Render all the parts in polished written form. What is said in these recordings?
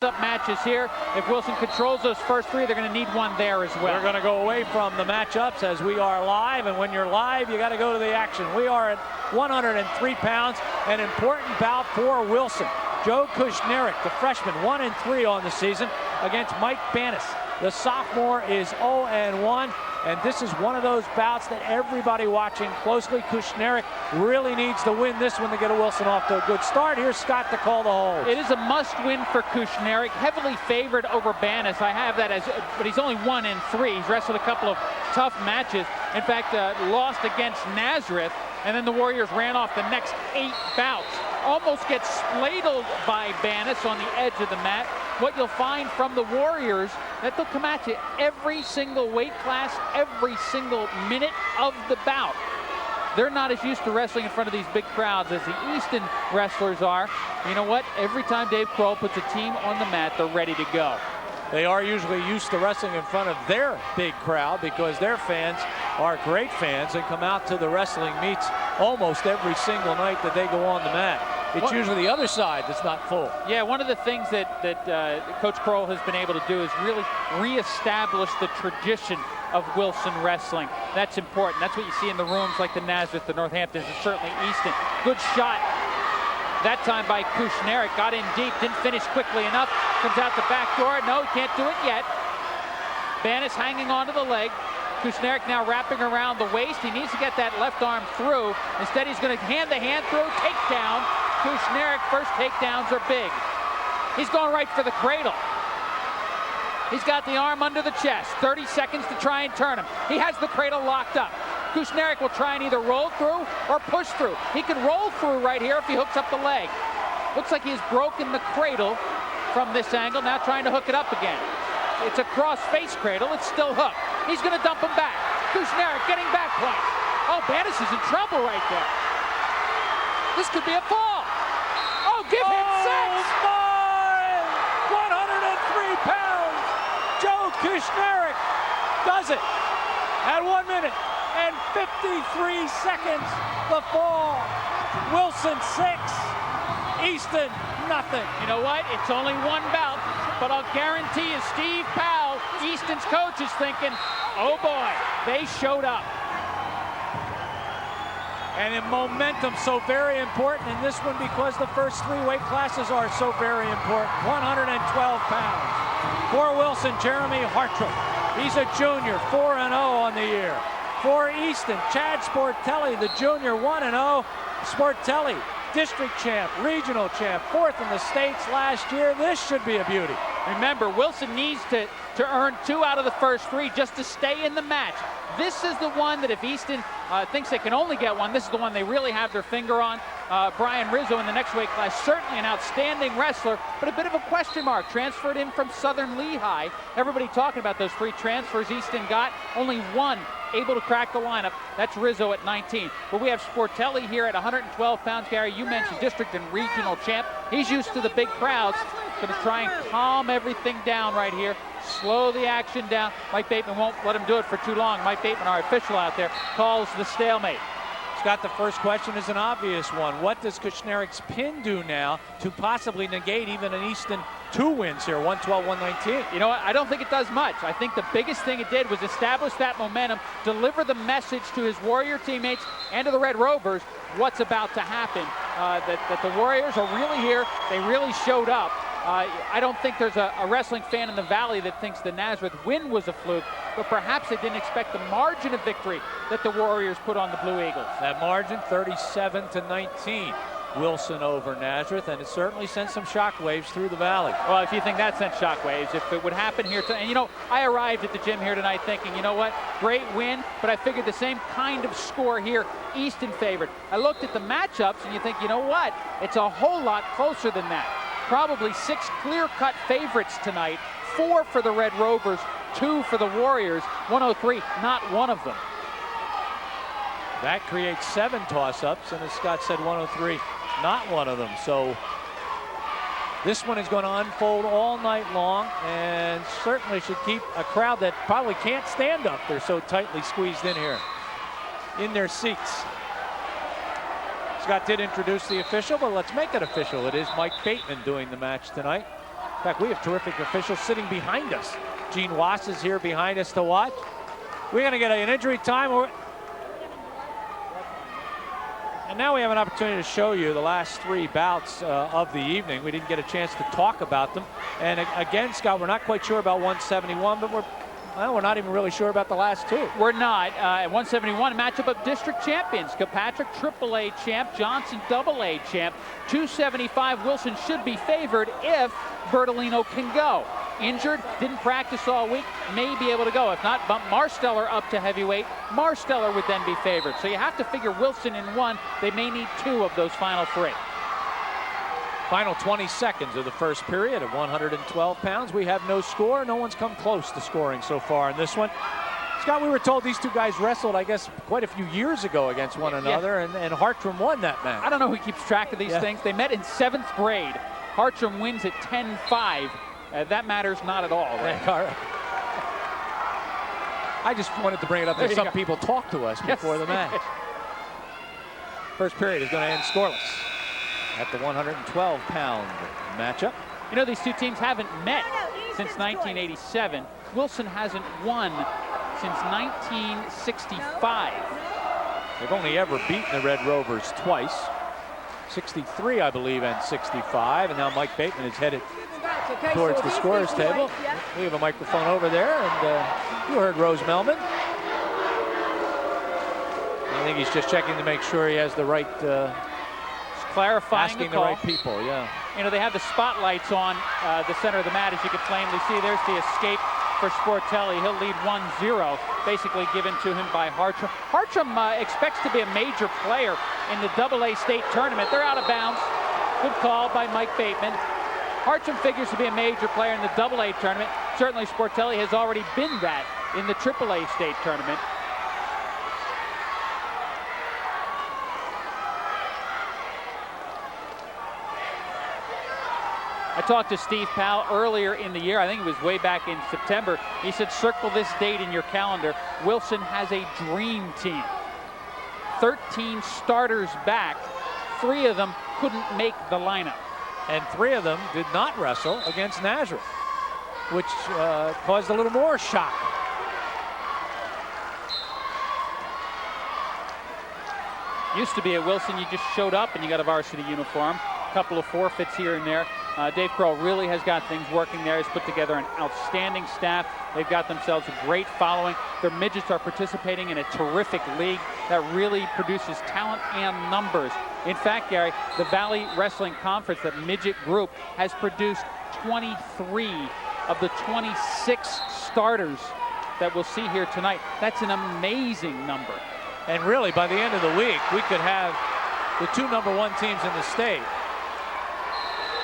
Up matches here. If Wilson controls those first three, they're going to need one there as well. We're going to go away from the matchups as we are live, and when you're live, you got to go to the action. We are at 103 pounds, an important bout for Wilson. Joe Kushnerick, the freshman, 1-3 on the season against Mike Banis. The sophomore is 0-1, and this is one of those bouts that everybody watching closely. Kushnerick really needs to win this one to get Wilson off to a good start. Here's Scott to call the hold. It is a must-win for Kushnerick, heavily favored over Banis. I have that as, but he's only 1-3. He's wrestled a couple of tough matches. In fact, lost against Nazareth, and then the Warriors ran off the next 8 bouts. Almost gets spladled by Banis on the edge of the mat. What you'll find from the Warriors, that they'll come at you every single weight class, every single minute of the bout. They're not as used to wrestling in front of these big crowds as the Easton wrestlers are. You know what? Every time Dave Kroll puts a team on the mat, they're ready to go. They are usually used to wrestling in front of their big crowd because their fans are great fans and come out to the wrestling meets almost every single night that they go on the mat. It's usually the other side that's not full. Yeah, one of the things that Coach Kroll has been able to do is really reestablish the tradition of Wilson wrestling. That's important. That's what you see in the rooms like the Nazareth, the Northamptons, and certainly Easton. Good shot that time by Kushnerick. Got in deep, didn't finish quickly enough. Comes out the back door. No, he can't do it yet. Banis hanging onto the leg. Kushnerick now wrapping around the waist. He needs to get that left arm through. Instead, he's going to hand the hand through, takedown. Kushnerick, first takedowns are big. He's going right for the cradle. He's got the arm under the chest. 30 seconds to try and turn him. He has the cradle locked up. Kushnerick will try and either roll through or push through. He can roll through right here if he hooks up the leg. Looks like he's broken the cradle from this angle. Now trying to hook it up again. It's a cross-face cradle. It's still hooked. He's going to dump him back. Kushnerick getting back plank. Oh, Banis is in trouble right there. This could be a fall. Oh, give him 6! My! 103 pounds! Joe Kushnerick does it at 1 minute and 53 seconds. The fall. Wilson 6, Easton nothing. You know what? It's only one bout, but I'll guarantee you Steve Powell, Easton's coach, is thinking, oh boy, they showed up. And in momentum, so very important in this one because the first 3 weight classes are so very important. 112 pounds. For Wilson, Jeremy Hartrup. He's a junior, 4-0 on the year. For Easton, Chad Sportelli, the junior, 1-0. Sportelli, district champ, regional champ, 4th in the states last year. This should be a beauty. Remember, Wilson needs to earn 2 out of the first 3 just to stay in the match. This is the one that if Easton thinks they can only get one, this is the one they really have their finger on. Brian Rizzo in the next weight class, certainly an outstanding wrestler, but a bit of a question mark. Transferred in from Southern Lehigh. Everybody talking about those 3 transfers Easton got. Only one able to crack the lineup. That's Rizzo at 19. But we have Sportelli here at 112 pounds. Gary, you mentioned district and regional champ. He's used to the big crowds. Going to try and calm everything down right here. Slow the action down. Mike Bateman won't let him do it for too long. Mike Bateman, our official out there, calls the stalemate. Scott, the first question is an obvious one. What does Kushnerick's pin do now to possibly negate even an Easton 2 wins here, 112, 119? You know what? I don't think it does much. I think the biggest thing it did was establish that momentum, deliver the message to his Warrior teammates and to the Red Rovers what's about to happen. That the Warriors are really here. They really showed up. I don't think there's a wrestling fan in the Valley that thinks the Nazareth win was a fluke, but perhaps they didn't expect the margin of victory that the Warriors put on the Blue Eagles. That margin, 37-19. Wilson over Nazareth, and it certainly sent some shockwaves through the Valley. Well, if you think that sent shockwaves, if it would happen here tonight, and you know, I arrived at the gym here tonight thinking, you know what, great win, but I figured the same kind of score here, Easton favored. I looked at the matchups, and you think, you know what, it's a whole lot closer than that. Probably 6 clear-cut favorites tonight, 4 for the Red Rovers, 2 for the Warriors, 103, not one of them. That creates 7 toss-ups, and as Scott said, 103, not one of them. So this one is going to unfold all night long and certainly should keep a crowd that probably can't stand up. They're so tightly squeezed in here, in their seats. Scott did introduce the official, but let's make it official. It is Mike Bateman doing the match tonight. In fact, we have terrific officials sitting behind us. Gene Wass is here behind us to watch. We're going to get an injury time. And now we have an opportunity to show you the last 3 bouts of the evening. We didn't get a chance to talk about them. And again, Scott, we're not quite sure about 171, but we're not even really sure about the last 2. We're not. At 171, a matchup of district champions. Kilpatrick, AAA champ. Johnson, AA champ. 275, Wilson should be favored if Bertolino can go. Injured, didn't practice all week, may be able to go. If not, bump Marsteller up to heavyweight. Marsteller would then be favored. So you have to figure Wilson in 1. They may need 2 of those final 3. Final 20 seconds of the first period at 112 pounds. We have no score. No one's come close to scoring so far in this one. Scott, we were told these 2 guys wrestled, I guess, quite a few years ago against one another, and Hartram won that match. I don't know who keeps track of these things. They met in 7th grade. Hartram wins at 10-5. That matters not at all, right? I just wanted to bring it up that some people talk to us before the match. First period is going to end scoreless at the 112-pound matchup. You know, these 2 teams haven't met since 1987. Wilson hasn't won since 1965. They've only ever beaten the Red Rovers twice. 63, I believe, and 65. And now Mike Bateman is headed towards the scorer's table. We have a microphone over there, and you heard Rose Melman. I think he's just checking to make sure he has the right, clarifying asking the call. Right people, yeah. You know, they have the spotlights on the center of the mat, as you can plainly see. There's the escape for Sportelli. He'll lead 1-0, basically given to him by Hartram. Hartram expects to be a major player in the AA state tournament. They're out of bounds. Good call by Mike Bateman. Hartram figures to be a major player in the AA tournament. Certainly Sportelli has already been that in the AAA state tournament. I talked to Steve Powell earlier in the year. I think it was way back in September. He said, circle this date in your calendar. Wilson has a dream team. 13 starters back. 3 of them couldn't make the lineup. And 3 of them did not wrestle against Nazareth, which caused a little more shock. Used to be at Wilson, you just showed up and you got a varsity uniform. A couple of forfeits here and there. Dave Kroll really has got things working there. He's put together an outstanding staff. They've got themselves a great following. Their midgets are participating in a terrific league that really produces talent and numbers. In fact, Gary, the Valley Wrestling Conference, that midget group, has produced 23 of the 26 starters that we'll see here tonight. That's an amazing number. And really, by the end of the week, we could have the 2 #1 teams in the state.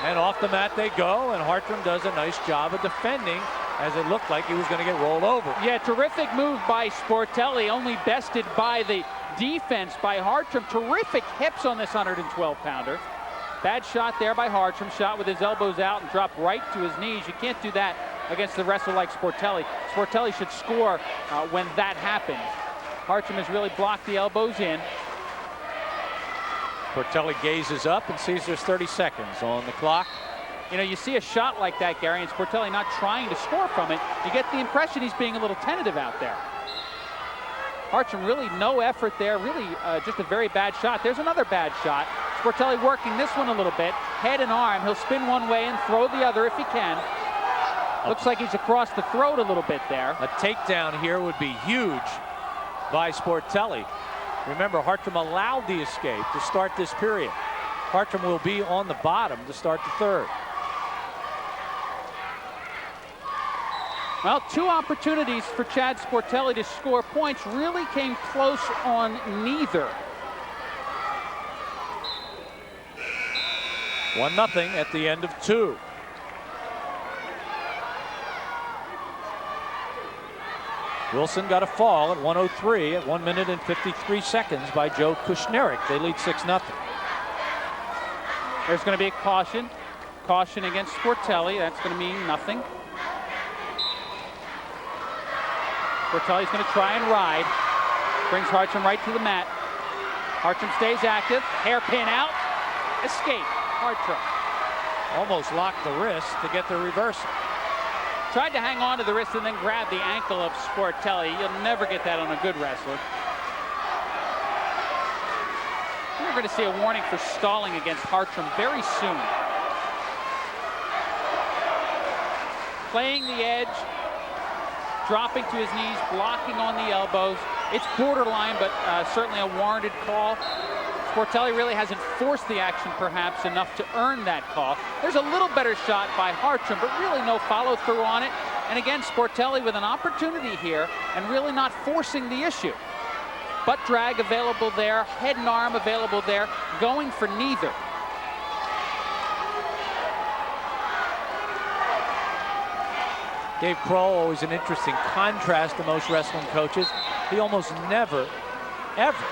And off the mat they go, and Hartram does a nice job of defending, as it looked like he was going to get rolled over. Yeah, terrific move by Sportelli, only bested by the defense by Hartram. Terrific hips on this 112-pounder. Bad shot there by Hartram, shot with his elbows out and dropped right to his knees. You can't do that against a wrestler like Sportelli. Sportelli should score when that happens. Hartram has really blocked the elbows in. Sportelli gazes up and sees there's 30 seconds on the clock. You know, you see a shot like that, Gary, and Sportelli not trying to score from it. You get the impression he's being a little tentative out there. Hartram really no effort there, really just a very bad shot. There's another bad shot. Sportelli working this one a little bit, head and arm. He'll spin one way and throw the other if he can. Looks like he's across the throat a little bit there. A takedown here would be huge by Sportelli. Remember, Hartram allowed the escape to start this period. Hartram will be on the bottom to start the third. Well, 2 opportunities for Chad Sportelli to score points. Really came close on neither. 1-0 at the end of 2. Wilson got a fall at 1:03 at 1 minute and 53 seconds by Joe Kushnerik. They lead 6-0. There's going to be a caution. Caution against Sportelli. That's going to mean nothing. Sportelli's going to try and ride. Brings Hartram right to the mat. Hartram stays active. Hairpin out. Escape. Hartram. Almost locked the wrist to get the reversal. Tried to hang on to the wrist and then grab the ankle of Sportelli. You'll never get that on a good wrestler. We're going to see a warning for stalling against Hartram very soon. Playing the edge, dropping to his knees, blocking on the elbows. It's borderline, but certainly a warranted call. Sportelli really hasn't forced the action perhaps enough to earn that call. There's a little better shot by Hartram, but really no follow through on it. And again, Sportelli with an opportunity here and really not forcing the issue. Butt drag available there, head and arm available there, going for neither. Dave Kroll, always an interesting contrast to most wrestling coaches. He almost never, ever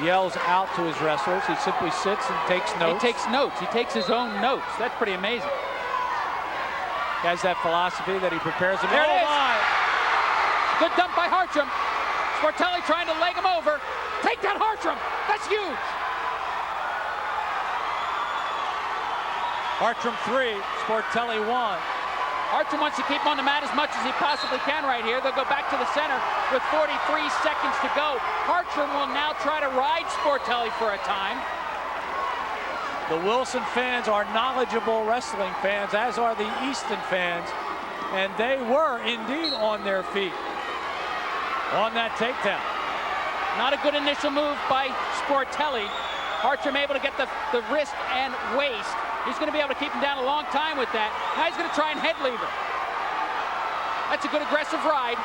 yells out to his wrestlers. He simply sits and takes notes. He takes notes. He takes his own notes. That's pretty amazing. He has that philosophy that he prepares him. There it is. My. Good dump by Hartram. Sportelli trying to leg him over. Take that, Hartram. That's huge. Hartram 3, Sportelli 1. Hartram wants to keep him on the mat as much as he possibly can right here. They'll go back to the center with 43 seconds to go. Hartram will now try to ride Sportelli for a time. The Wilson fans are knowledgeable wrestling fans, as are the Easton fans, and they were indeed on their feet on that takedown. Not a good initial move by Sportelli. Hartram able to get the wrist and waist. He's going to be able to keep him down a long time with that. Now he's going to try and head lever. That's a good aggressive ride.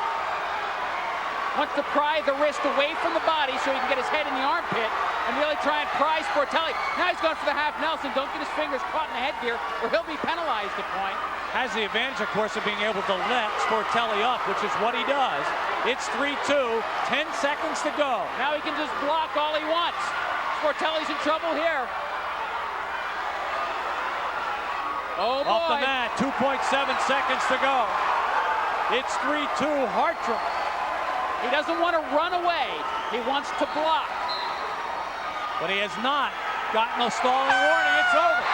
Wants to pry the wrist away from the body so he can get his head in the armpit and really try and pry Sportelli. Now he's going for the half Nelson. Don't get his fingers caught in the headgear or he'll be penalized a point. Has the advantage, of course, of being able to let Sportelli up, which is what he does. It's 3-2, 10 seconds to go. Now he can just block all he wants. Sportelli's in trouble here. Oh boy. Off the mat, 2.7 seconds to go. It's 3-2, Hartram. He doesn't want to run away. He wants to block. But he has not gotten a stalling warning. It's over.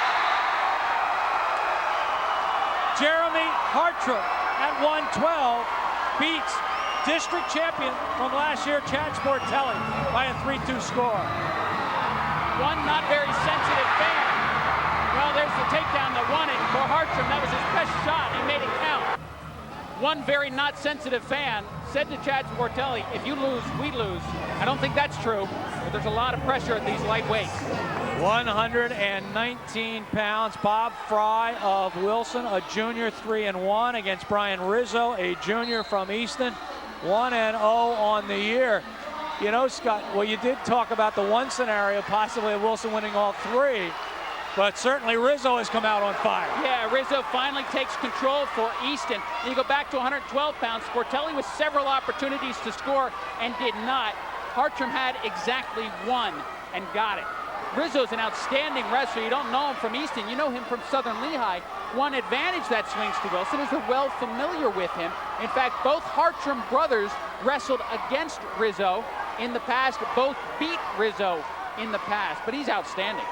Jeremy Hartram at 112 beats district champion from last year, Chad Sportelli, by a 3-2 score. One not very sensitive fan. Well, there's the takedown that won it for Hartram. That was his best shot. He made it count. One very not sensitive fan said to Chad Sportelli, if you lose, we lose. I don't think that's true, but there's a lot of pressure at these lightweights. 119 pounds, Bob Fry of Wilson, a junior, 3-1 against Brian Rizzo, a junior from Easton, 1-0 on the year. You know, Scott, well, you did talk about the one scenario, possibly of Wilson winning all three, but certainly Rizzo has come out on fire. Yeah, Rizzo finally takes control for Easton. You go back to 112 pounds. Sportelli with several opportunities to score and did not. Hartram had exactly one and got it. Rizzo's an outstanding wrestler. You don't know him from Easton. You know him from Southern Lehigh. One advantage that swings to Wilson is they're well familiar with him. In fact, both Hartram brothers wrestled against Rizzo in the past. Both beat Rizzo in the past, but he's outstanding.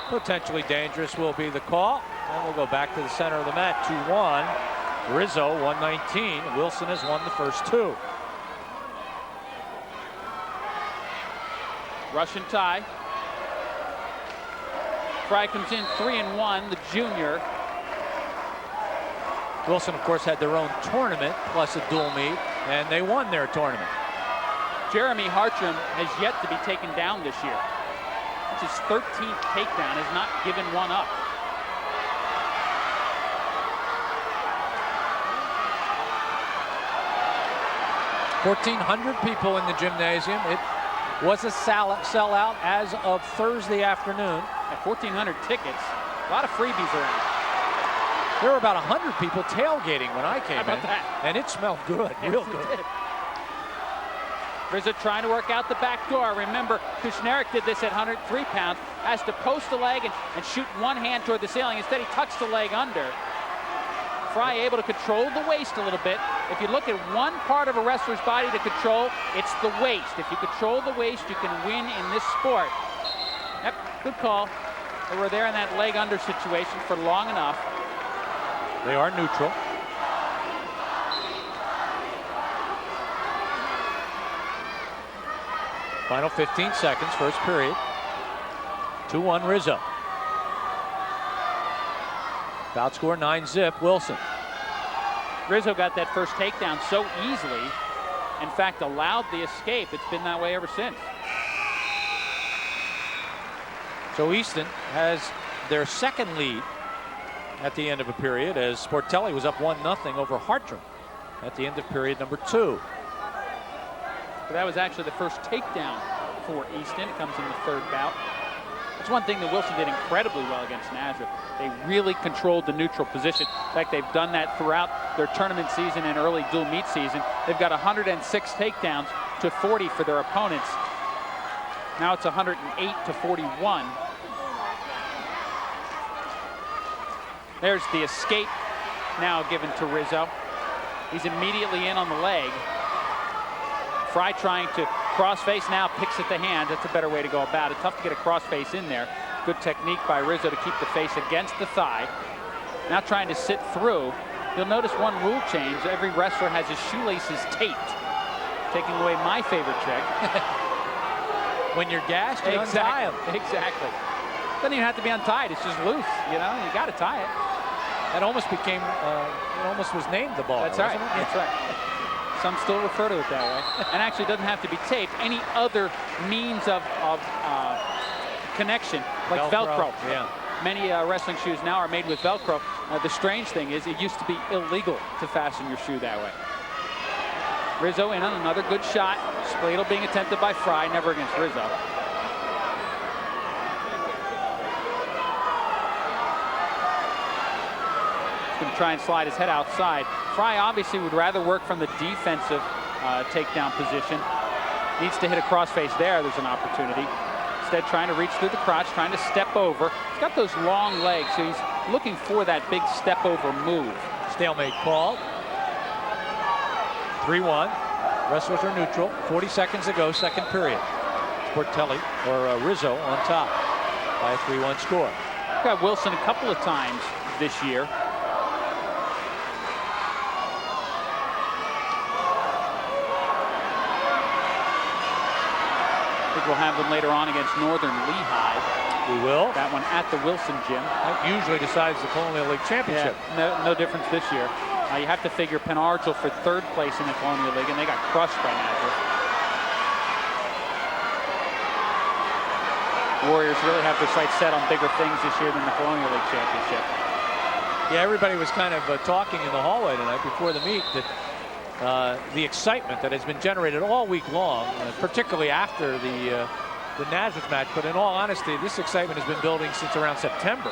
Potentially dangerous will be the call. And we'll go back to the center of the mat, 2-1. Rizzo, 119. Wilson has won the first two. Russian tie. Fry comes in 3-1, the junior. Wilson, of course, had their own tournament, plus a dual meet, and they won their tournament. Jeremy Hartram has yet to be taken down this year. It's his 13th takedown, has not given one up. $1,400 people in the gymnasium. It was a sellout as of Thursday afternoon. At 1,400 tickets, a lot of freebies around. There were about 100 people tailgating when I came How about in, that? And it smelled good, real good. Rizzo trying to work out the back door. Remember, Kushneric did this at 103 pounds, has to post the leg and shoot one hand toward the ceiling. Instead, he tucks the leg under. Fry able to control the waist a little bit. If you look at one part of a wrestler's body to control, it's the waist. If you control the waist, you can win in this sport. Yep, good call. They were there in that leg under situation for long enough. They are neutral. Final 15 seconds, first period. 2-1 Rizzo. Bout score 9-zip Wilson. Rizzo got that first takedown so easily. In fact, allowed the escape. It's been that way ever since. So Easton has their second lead at the end of a period, as Sportelli was up 1-0 over Hartram at the end of period number 2. But that was actually the first takedown for Easton. It comes in the third bout. It's one thing that Wilson did incredibly well against Nazareth. They really controlled the neutral position. In fact, they've done that throughout their tournament season and early dual meet season. They've got 106 takedowns to 40 for their opponents. Now it's 108 to 41. There's the escape now given to Rizzo. He's immediately in on the leg. Fry trying to cross-face now, picks at the hand. That's a better way to go about it. Tough to get a cross-face in there. Good technique by Rizzo to keep the face against the thigh. Now trying to sit through. You'll notice one rule change. Every wrestler has his shoelaces taped. Taking away my favorite trick. When you're gassed, you untie them. Exactly. Doesn't even have to be untied. It's just loose. You know, you got to tie it. That almost became, it almost was named the ball. That's right. That's right. Some still refer to it that way. And actually, it doesn't have to be taped. Any other means of connection, like Velcro. Yeah. Many wrestling shoes now are made with Velcro. The strange thing is, it used to be illegal to fasten your shoe that way. Rizzo in on another good shot. Spladle being attempted by Fry, never against Rizzo. Going to try and slide his head outside. Fry obviously would rather work from the defensive takedown position. Needs to hit a crossface there. There's an opportunity. Instead, trying to reach through the crotch, trying to step over. He's got those long legs, so he's looking for that big step over move. Stalemate called. 3-1. Wrestlers are neutral. 40 seconds to go, second period. Sportelli, or Rizzo, on top by a 3-1 score. Got Wilson a couple of times this year. We'll have them later on against Northern Lehigh. We will. That one at the Wilson gym. That usually decides the Colonial League championship. Yeah, no difference this year. You have to figure Penn-Argyle for third place in the Colonial League, and they got crushed by Nazareth. Warriors really have their sights set on bigger things this year than the Colonial League championship. Yeah, everybody was kind of talking in the hallway tonight before the meet that the excitement that has been generated all week long, particularly after the Nazareth match, but in all honesty, this excitement has been building since around September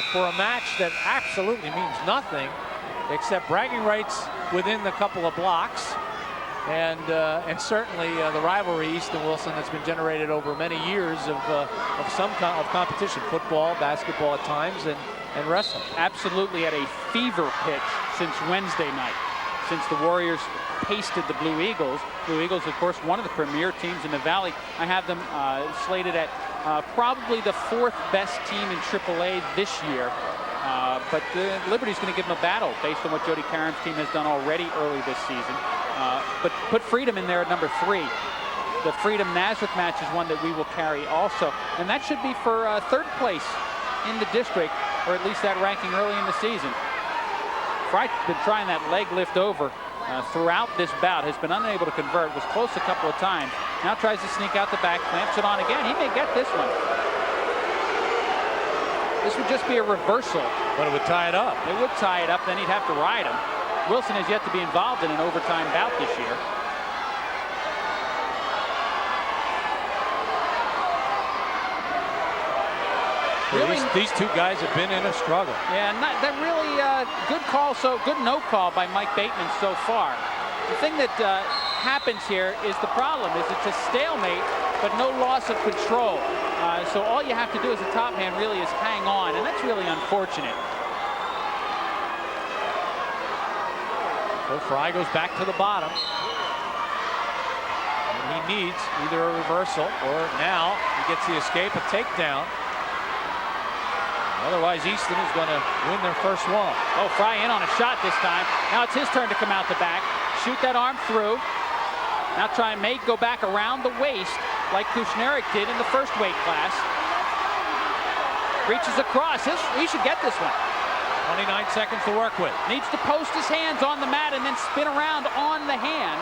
for a match that absolutely means nothing except bragging rights within the couple of blocks, and certainly the rivalry Easton-Wilson that's been generated over many years of some kind of competition, football, basketball at times, and wrestling. Absolutely at a fever pitch since Wednesday night. Since the Warriors pasted the Blue Eagles. Blue Eagles, of course, one of the premier teams in the Valley. I have them slated at probably the fourth best team in AAA this year. But Liberty's going to give them a battle based on what Jody Karam's team has done already early this season. But put Freedom in there at number 3. The Freedom Nazareth match is one that we will carry also. And that should be for third place in the district, or at least that ranking early in the season. Fry's been trying that leg lift over throughout this bout, has been unable to convert, was close a couple of times. Now tries to sneak out the back, clamps it on again. He may get this one. This would just be a reversal. But it would tie it up. It would tie it up, then he'd have to ride him. Wilson has yet to be involved in an overtime bout this year. Really, these two guys have been in a struggle. Yeah, that really good call, so good no call by Mike Bateman so far. The thing that happens here is the problem is it's a stalemate, but no loss of control. So all you have to do as a top man really is hang on, and that's really unfortunate. So Fry goes back to the bottom. And he needs either a reversal or now he gets the escape, a takedown. Otherwise, Easton is going to win their first one. Oh, Fry in on a shot this time. Now it's his turn to come out the back. Shoot that arm through. Now try and go back around the waist like Kushneric did in the first weight class. Reaches across. He should get this one. 29 seconds to work with. Needs to post his hands on the mat and then spin around on the hand.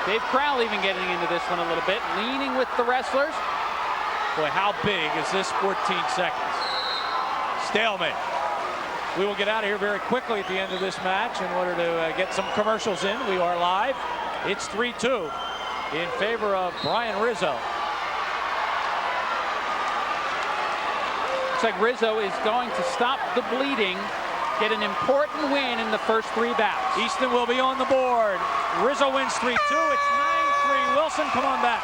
Dave Crowell even getting into this one a little bit, leaning with the wrestlers. Boy, how big is this 14 seconds? Stalemate. We will get out of here very quickly at the end of this match in order to get some commercials in. We are live. It's 3-2 in favor of Brian Rizzo. Looks like Rizzo is going to stop the bleeding, get an important win in the first 3 bouts. Easton will be on the board. Rizzo wins 3-2. It's 9-3. Wilson, come on back.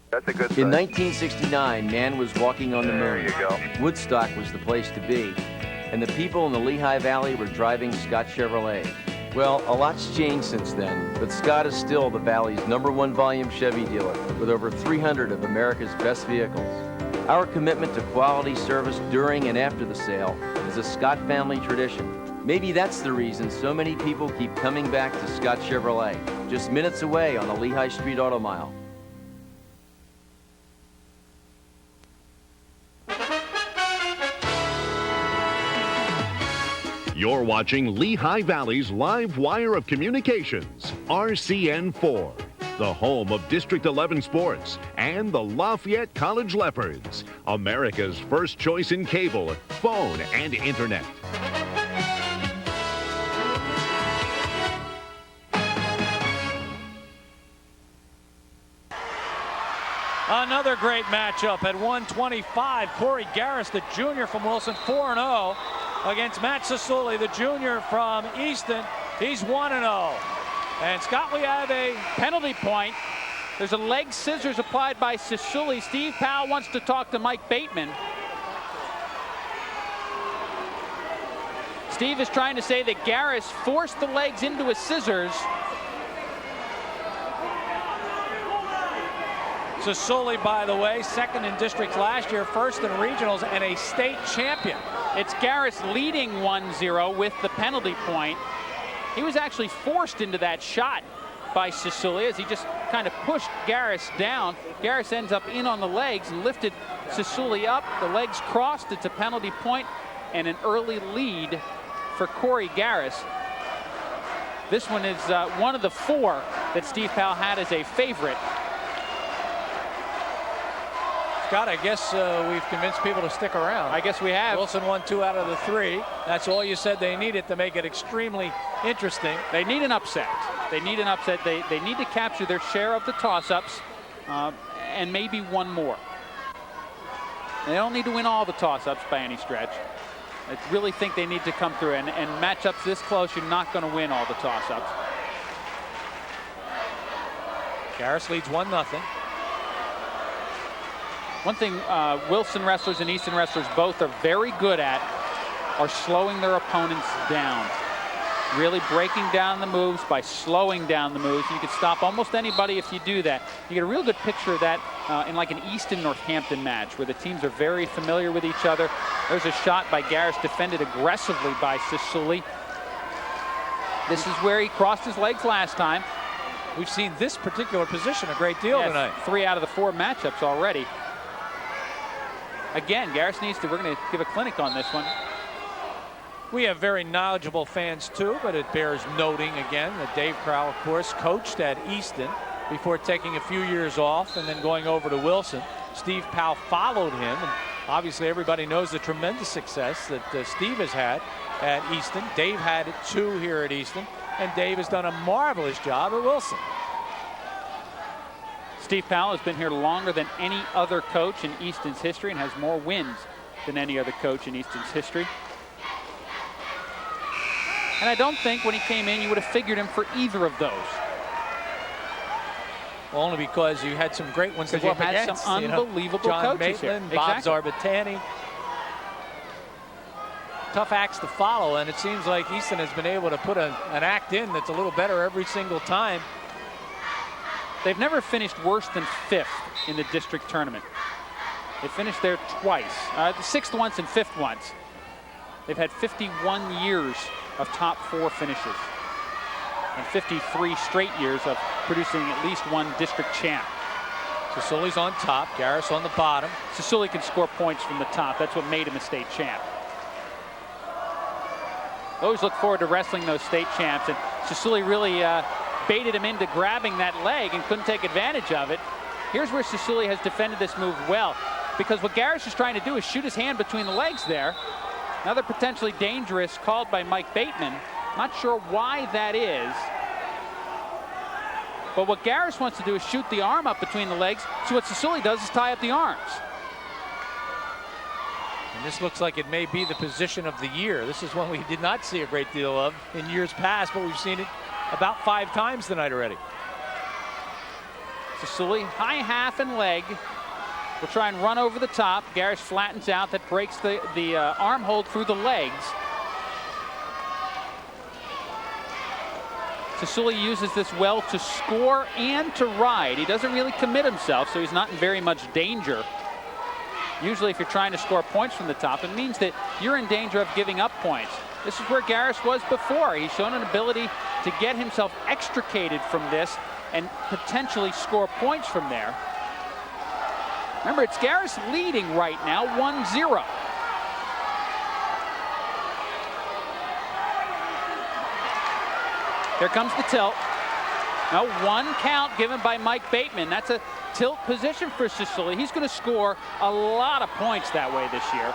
That's a good In sign. 1969, man was walking on the moon. There you go. Woodstock was the place to be, and the people in the Lehigh Valley were driving Scott Chevrolet. Well, a lot's changed since then, but Scott is still the Valley's #1 volume Chevy dealer with over 300 of America's best vehicles. Our commitment to quality service during and after the sale is a Scott family tradition. Maybe that's the reason so many people keep coming back to Scott Chevrolet, just minutes away on the Lehigh Street Auto Mile. You're watching Lehigh Valley's live wire of communications, RCN4, the home of District 11 sports and the Lafayette College Leopards, America's first choice in cable, phone, and internet. Another great matchup at 125. Corey Garris, the junior from Wilson, 4-0 against Matt Sasuli, the junior from Easton. He's 1-0. And Scott, we have a Penalty point. There's a leg scissors applied by Sasuli. Steve Powell wants to talk to Mike Bateman. Steve is trying to say that Garris forced the legs into a scissors. Sasuli, by the way, second in districts last year, first in regionals, and a state champion. It's Garris leading 1-0 with the penalty point. He was actually forced into that shot by Sasuli as he just kind of pushed Garris down. Garris ends up in on the legs and lifted Sasuli up. The legs crossed. It's a penalty point and an early lead for Corey Garris. This one is one of the 4 that Steve Powell had as a favorite. Scott, I guess we've convinced people to stick around. I guess we have. Wilson won 2 out of the 3. That's all you said they needed to make it extremely interesting. They need an upset. They need an upset. They need to capture their share of the toss-ups and maybe one more. They don't need to win all the toss-ups by any stretch. I really think they need to come through. And matchups this close, you're not going to win all the toss-ups. Garris leads 1-0. One thing Wilson wrestlers and Easton wrestlers both are very good at are slowing their opponents down. Really breaking down the moves by slowing down the moves. You can stop almost anybody if you do that. You get a real good picture of that in like an Easton-Northampton match where the teams are very familiar with each other. There's a shot by Garris defended aggressively by Sasuli. This is where he crossed his legs last time. We've seen this particular position a great deal tonight. 3 out of the 4 matchups already. Again, Garris needs to, we're going to give a clinic on this one. We have very knowledgeable fans too, but it bears noting again that Dave Crowell, of course, coached at Easton before taking a few years off and then going over to Wilson. Steve Powell followed him, and obviously everybody knows the tremendous success that Steve has had at Easton. Dave had it too here at Easton, and Dave has done a marvelous job at Wilson. Steve Powell has been here longer than any other coach in Easton's history and has more wins than any other coach in Easton's history. And I don't think when he came in you would have figured him for either of those. Only because you had some great ones to Because go you up had against. some unbelievable John coaches here. Maitland, Bob Exactly. Zarbatani. Tough acts to follow, and it seems like Easton has been able to put an act in that's a little better every single time. They've never finished worse than 5th in the district tournament. They finished there twice, the 6th once and 5th once. They've had 51 years of top 4 finishes and 53 straight years of producing at least one district champ. Sisuli's on top, Garris on the bottom. Sisuli can score points from the top. That's what made him a state champ. Always look forward to wrestling those state champs, and Sisuli really baited him into grabbing that leg and couldn't take advantage of it. Here's where Sisuli has defended this move well, because what Garris is trying to do is shoot his hand between the legs there. Another potentially dangerous called by Mike Bateman. Not sure why that is. But what Garris wants to do is shoot the arm up between the legs. So what Sisuli does is tie up the arms. And this looks like it may be the position of the year. This is one we did not see a great deal of in years past, but we've seen it about 5 times tonight already. Sisuli, high half and leg. Will try and run over the top. Garris flattens out. That breaks the arm hold through the legs. Sisuli uses this well to score and to ride. He doesn't really commit himself, so he's not in very much danger. Usually if you're trying to score points from the top, it means that you're in danger of giving up points. This is where Garris was before. He's shown an ability to get himself extricated from this and potentially score points from there. Remember, it's Garris leading right now, 1-0. Here comes the tilt. Now 1 count given by Mike Bateman. That's a tilt position for Sisuli. He's going to score a lot of points that way this year.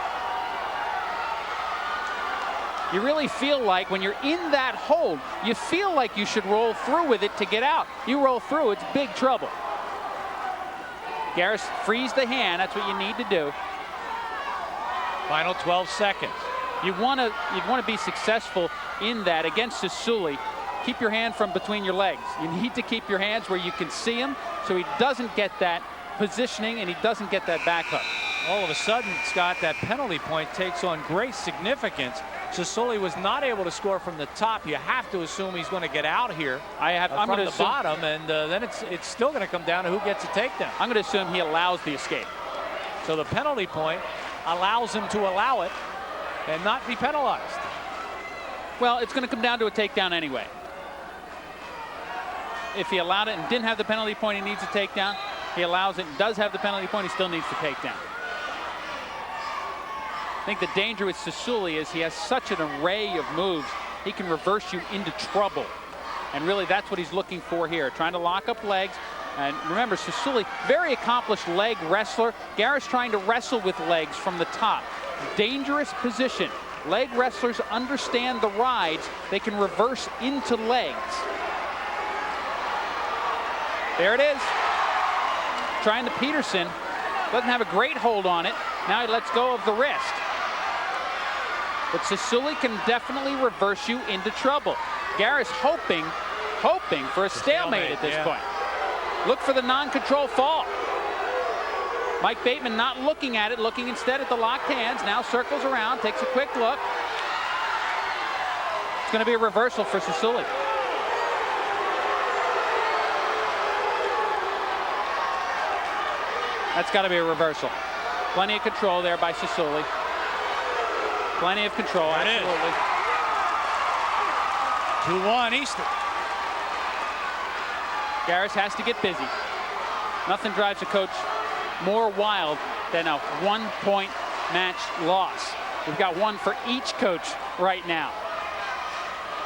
You really feel like when you're in that hold, you feel like you should roll through with it to get out. You roll through, it's big trouble. Garris frees the hand. That's what you need to do. Final 12 seconds. You want to be successful in that against Sisuli. Keep your hand from between your legs. You need to keep your hands where you can see him so he doesn't get that positioning and he doesn't get that back hook. All of a sudden, Scott, that penalty point takes on great significance. Sisuli was not able to score from the top. You have to assume he's going to get out here I'm from going the to bottom, and then it's still going to come down to who gets a takedown. I'm going to assume he allows the escape. So the penalty point allows him to allow it and not be penalized. Well, it's going to come down to a takedown anyway. If he allowed it and didn't have the penalty point, he needs a takedown. He allows it and does have the penalty point, he still needs the takedown. I think the danger with Sisuli is he has such an array of moves. He can reverse you into trouble. And really that's what he's looking for here. Trying to lock up legs. And remember, Sisuli, very accomplished leg wrestler. Garris trying to wrestle with legs from the top. Dangerous position. Leg wrestlers understand the rides. They can reverse into legs. There it is. Trying to Peterson. Doesn't have a great hold on it. Now he lets go of the wrist. But Sisuli can definitely reverse you into trouble. Garris hoping for a stalemate at this point. Look for the non-control fall. Mike Bateman not looking at it, looking instead at the locked hands. Now circles around, takes a quick look. It's going to be a reversal for Sisuli. That's got to be a reversal. Plenty of control there by Sisuli. Plenty of control, There it absolutely. 2-1 Easton. Garris has to get busy. Nothing drives a coach more wild than a 1-point match loss. We've got one for each coach right now.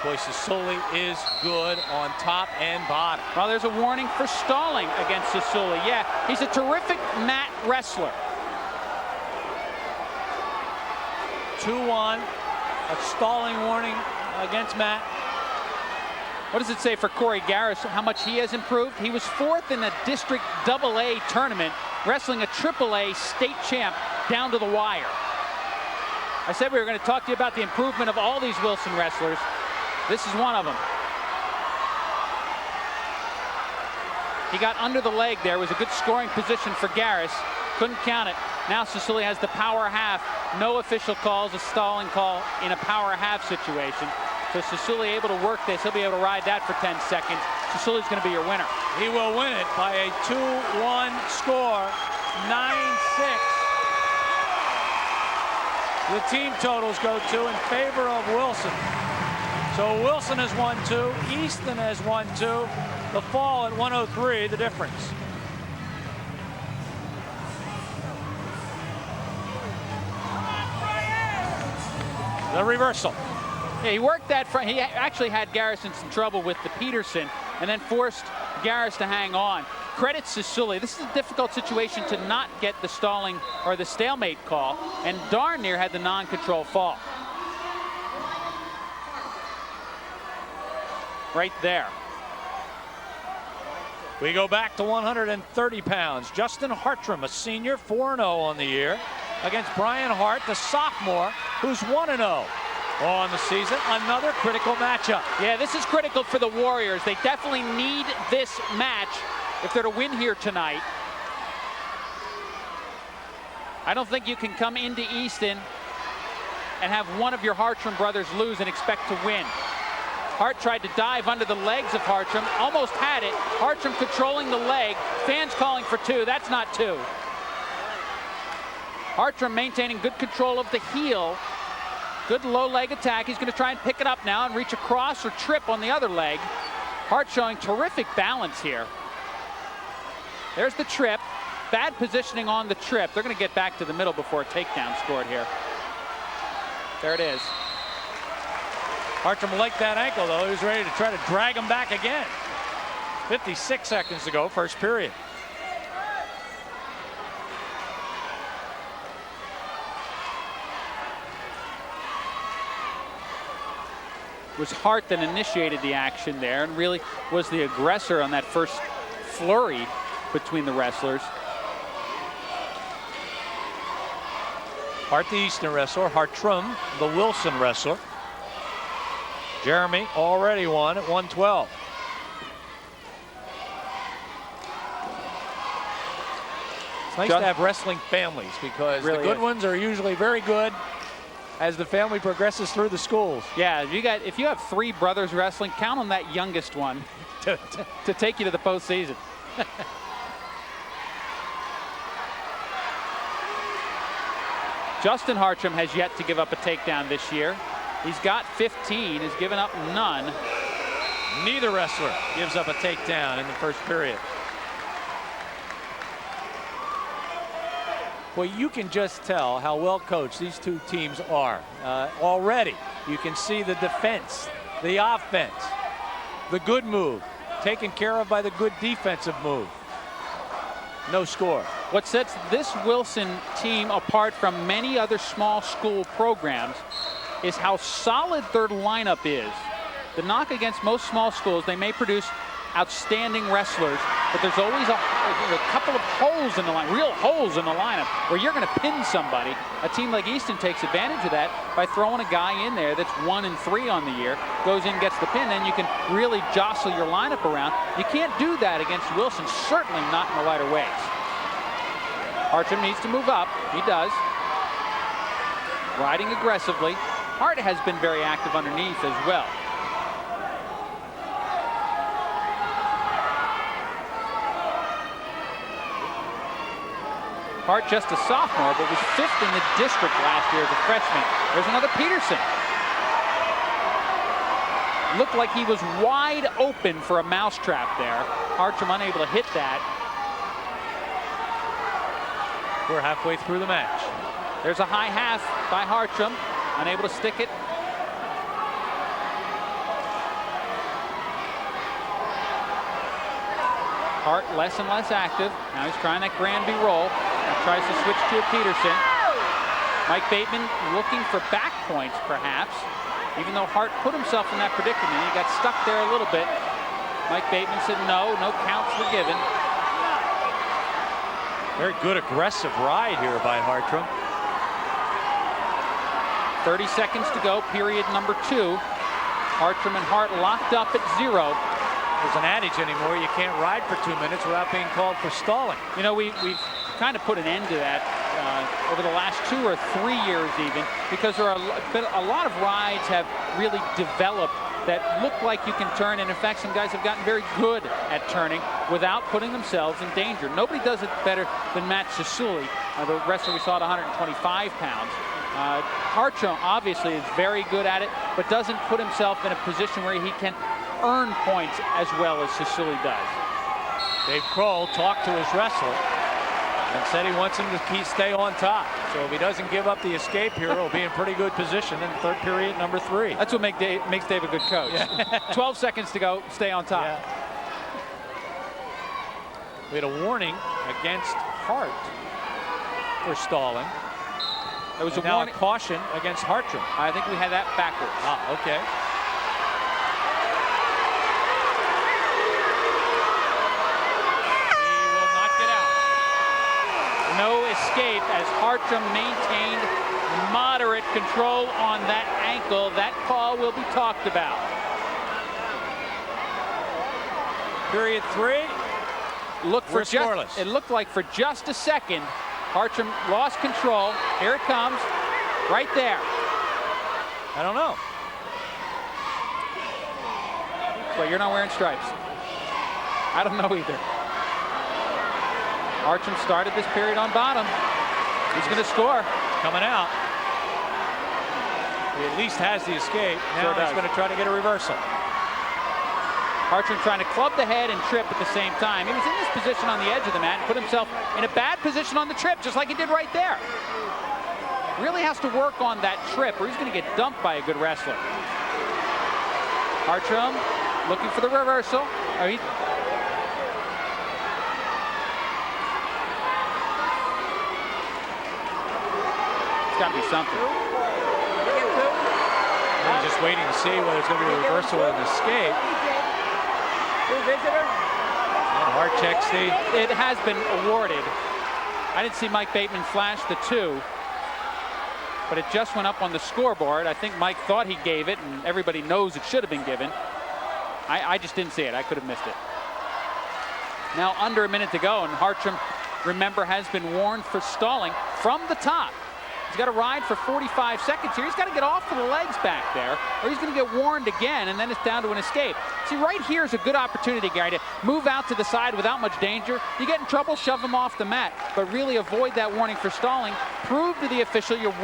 Boy, Sisuli is good on top and bottom. Well, there's a warning for stalling against Sisuli. Yeah, he's a terrific mat wrestler. 2-1, a stalling warning against Matt. What does it say for Corey Garris, how much he has improved? He was 4th in a District AA tournament, wrestling a AAA state champ down to the wire. I said we were going to talk to you about the improvement of all these Wilson wrestlers. This is one of them. He got under the leg there. It was a good scoring position for Garris. Couldn't count it. Now Cecily has the power half. No official calls a stalling call in a power half situation. So Cecily able to work this. He'll be able to ride that for 10 seconds. Cecili's going to be your winner. He will win it by a 2-1 score, 9-6. The team totals go in favor of Wilson. So Wilson has won 2, Easton has won 2. The fall at 103, the difference. The reversal. Yeah, he worked that front. He actually had Garris in some trouble with the Peterson and then forced Garris to hang on. Credit Cecily. This is a difficult situation to not get the stalling or the stalemate call, and darn near had the non-control fall. Right there. We go back to 130 pounds. Justin Hartram, a senior, 4-0 on the year, against Brian Hart, the sophomore, who's 1-0 on the season. Another critical matchup. Yeah, this is critical for the Warriors. They definitely need this match if they're to win here tonight. I don't think you can come into Easton and have one of your Hartram brothers lose and expect to win. Hart tried to dive under the legs of Hartram, almost had it. Hartram controlling the leg. Fans calling for 2. That's not 2. Hartram maintaining good control of the heel. Good low leg attack. He's going to try and pick it up now and reach across or trip on the other leg. Hart showing terrific balance here. There's the trip. Bad positioning on the trip. They're going to get back to the middle before a takedown scored here. There it is. Hartram liked that ankle, though. He was ready to try to drag him back again. 56 seconds to go, first period. It was Hart that initiated the action there and really was the aggressor on that first flurry between the wrestlers. Hart, the Easton wrestler. Hartram, the Wilson wrestler. Jeremy already won at 112. It's nice to have wrestling families because Really the good is. ones are usually very good as the family progresses through the schools. Yeah, if you have 3 brothers wrestling, count on that youngest one to take you to the postseason. Justin Hartram has yet to give up a takedown this year. He's got 15, has given up none. Neither wrestler gives up a takedown in the first period. Well, you can just tell how well coached these two teams are. Already, you can see the defense, the offense, the good move, taken care of by the good defensive move. No score. What sets this Wilson team apart from many other small school programs is how solid their lineup is. The knock against most small schools, they may produce outstanding wrestlers, but there's always a couple of holes in the line, real holes in the lineup where you're going to pin somebody. A team like Easton takes advantage of that by throwing a guy in there that's 1-3 on the year, goes in, gets the pin, then you can really jostle your lineup around. You can't do that against Wilson, certainly not in the lighter weights. Hartram needs to move up. He does. Riding aggressively. Hart has been very active underneath as well. Hart just a sophomore, but was 5th in the district last year as a freshman. There's another Peterson. Looked like he was wide open for a mousetrap there. Hartram unable to hit that. We're halfway through the match. There's a high half by Hartram, unable to stick it. Hart less and less active. Now he's trying that Granby roll. He tries to switch to a Peterson. Mike Bateman looking for back points, perhaps. Even though Hart put himself in that predicament, he got stuck there a little bit. Mike Bateman said no counts were given. Very good aggressive ride here by Hartram. 30 seconds to go, period number 2. Hartram and Hart locked up at 0. there's an adage anymore. You can't ride for 2 minutes without being called for stalling. You know, we've kind of put an end to that over the last 2 or 3 years even, because there are a lot of rides have really developed that look like you can turn, and in fact some guys have gotten very good at turning without putting themselves in danger. Nobody does it better than Matt Sisuli, the wrestler we saw at 125 pounds. Hartram obviously is very good at it, but doesn't put himself in a position where he can earn points as well as Sisuli does. Dave Kroll talked to his wrestler and said he wants him to stay on top. So if he doesn't give up the escape here, he'll be in pretty good position in third period number 3. That's what makes Dave a good coach. Yeah. 12 seconds to go, stay on top. Yeah. We had a warning against Hart for stalling. There was now a caution against Hartram. I think we had that backwards. Ah, okay. No escape as Hartram maintained moderate control on that ankle. That call will be talked about. Period 3. It looked like for just a second, Hartram lost control. Here it comes, right there. I don't know. Well, you're not wearing stripes. I don't know either. Hartram started this period on bottom. He's going to score. Coming out. He at least has the escape. Now Sure he's going to try to get a reversal. Hartram trying to club the head and trip at the same time. He was in this position on the edge of the mat and put himself in a bad position on the trip, just like he did right there. Really has to work on that trip or he's going to get dumped by a good wrestler. Hartram looking for the reversal. Got to be something. I'm just waiting to see whether it's going to be a reversal or an escape. And Hart checks the. It has been awarded. I didn't see Mike Bateman flash the 2, but it just went up on the scoreboard. I think Mike thought he gave it, and everybody knows it should have been given. I just didn't see it. I could have missed it. Now under a minute to go, and Hartram, remember, has been warned for stalling from the top. He's got to ride for 45 seconds here. He's got to get off to the legs back there, or he's going to get warned again, and then it's down to an escape. See, right here is a good opportunity, Gary, to move out to the side without much danger. You get in trouble, shove him off the mat, but really avoid that warning for stalling. Prove to the official you're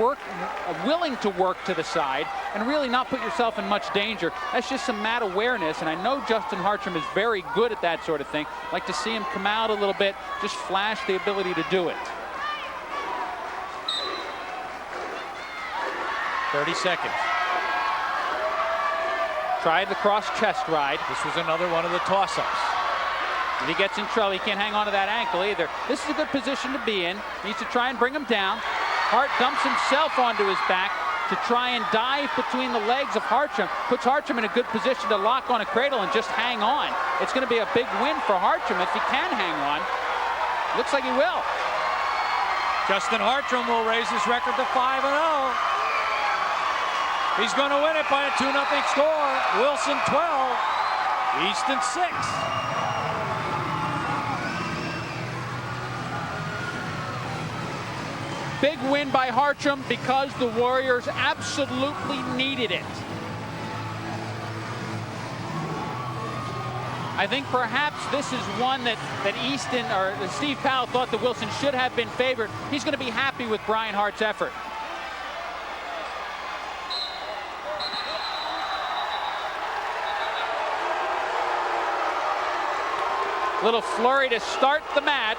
willing to work to the side and really not put yourself in much danger. That's just some mat awareness, and I know Justin Hartram is very good at that sort of thing. Like to see him come out a little bit, just flash the ability to do it. 30 seconds. Tried the cross chest ride. This was another one of the toss-ups. If he gets in trouble, he can't hang on to that ankle either. This is a good position to be in. Needs to try and bring him down. Hart dumps himself onto his back to try and dive between the legs of Hartram. Puts Hartram in a good position to lock on a cradle and just hang on. It's going to be a big win for Hartram if he can hang on. Looks like he will. Justin Hartram will raise his record to 5-0. He's going to win it by a 2-0 score. Wilson 12, Easton 6. Big win by Hartram because the Warriors absolutely needed it. I think perhaps this is one that Easton or Steve Powell thought that Wilson should have been favored. He's going to be happy with Brian Hart's effort. Little flurry to start the match.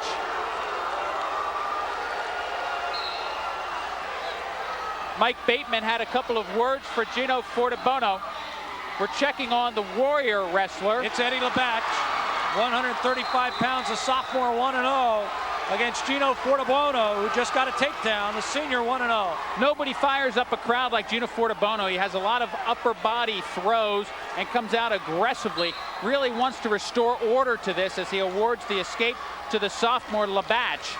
Mike Bateman had a couple of words for Gino Fortabono. We're checking on the Warrior wrestler. It's Eddie Labatch, 135 pounds, a sophomore, 1-0 against Gino Fortabono, who just got a takedown, the senior, 1-0. Nobody fires up a crowd like Gino Fortabono. He has a lot of upper body throws and comes out aggressively. Really wants to restore order to this as he awards the escape to the sophomore Labatch.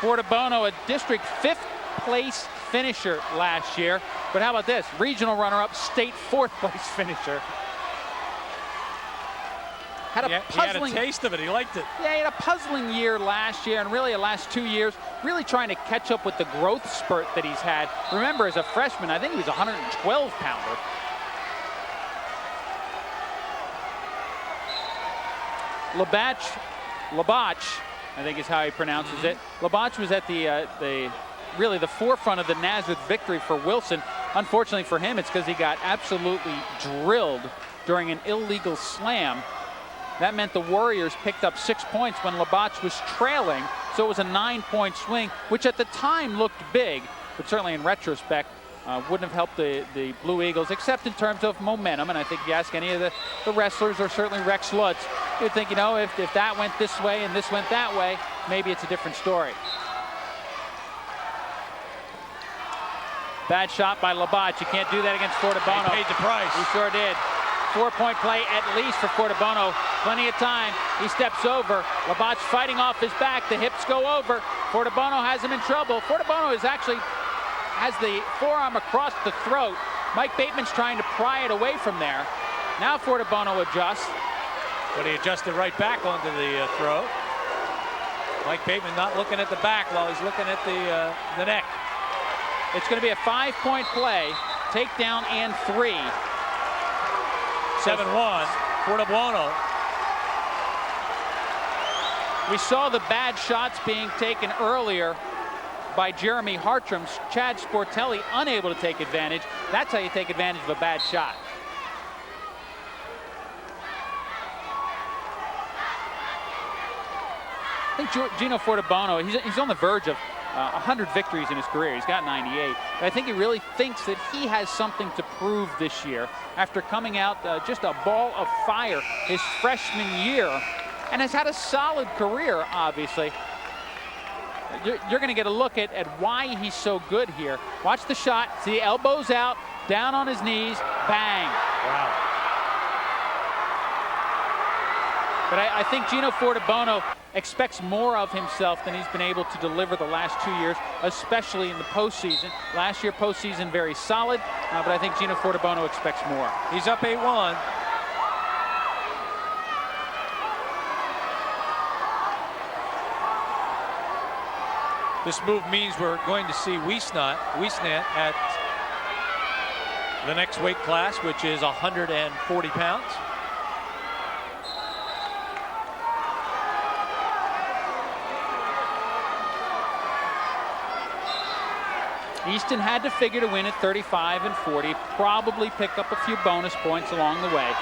Fortabono, a district 5th place finisher last year. But how about this? Regional runner-up, state 4th place finisher. Had a puzzling, he had a taste of it. He liked it. Yeah, he had a puzzling year last year, and really the last 2 years, really trying to catch up with the growth spurt that he's had. Remember, as a freshman, I think he was a 112-pounder. Labach, I think is how he pronounces it. Labach was at really the forefront of the Nazareth victory for Wilson. Unfortunately for him, it's because he got absolutely drilled during an illegal slam. That meant the Warriors picked up 6 points when Labach was trailing, so it was a 9-point swing, which at the time looked big, but certainly in retrospect wouldn't have helped the Blue Eagles, except in terms of momentum. And I think if you ask any of the wrestlers, or certainly Rex Lutz, you'd think, you know, if that went this way and this went that way, maybe it's a different story. Bad shot by Labach. You can't do that against Fortabono. He paid the price. He sure did. 4-point play at least for Fortabono. Plenty of time. He steps over. Labach fighting off his back. The hips go over. Fortabono has him in trouble. Fortabono has the forearm across the throat. Mike Bateman's trying to pry it away from there. Now Fortabono adjusts. But he adjusted right back onto the throat. Mike Bateman not looking at the back while he's looking at the neck. It's going to be a 5-point play. Takedown and 3. 7-1, Fortabono. We saw the bad shots being taken earlier by Jeremy Hartram. Chad Sportelli unable to take advantage. That's how you take advantage of a bad shot. I think Gino Fortabono, he's on the verge of 100 victories in his career. He's got 98. But I think he really thinks that he has something to prove this year after coming out just a ball of fire his freshman year, and has had a solid career, obviously. You're going to get a look at why he's so good here. Watch the shot. See, elbows out, down on his knees, bang. Wow. But I think Gino Fortabono expects more of himself than he's been able to deliver the last 2 years, especially in the postseason. Last year, postseason very solid, but I think Gino Fortabono expects more. He's up 8-1. This move means we're going to see Wiesnant at the next weight class, which is 140 pounds. Easton had to figure to win at 35 and 40, probably pick up a few bonus points along the way.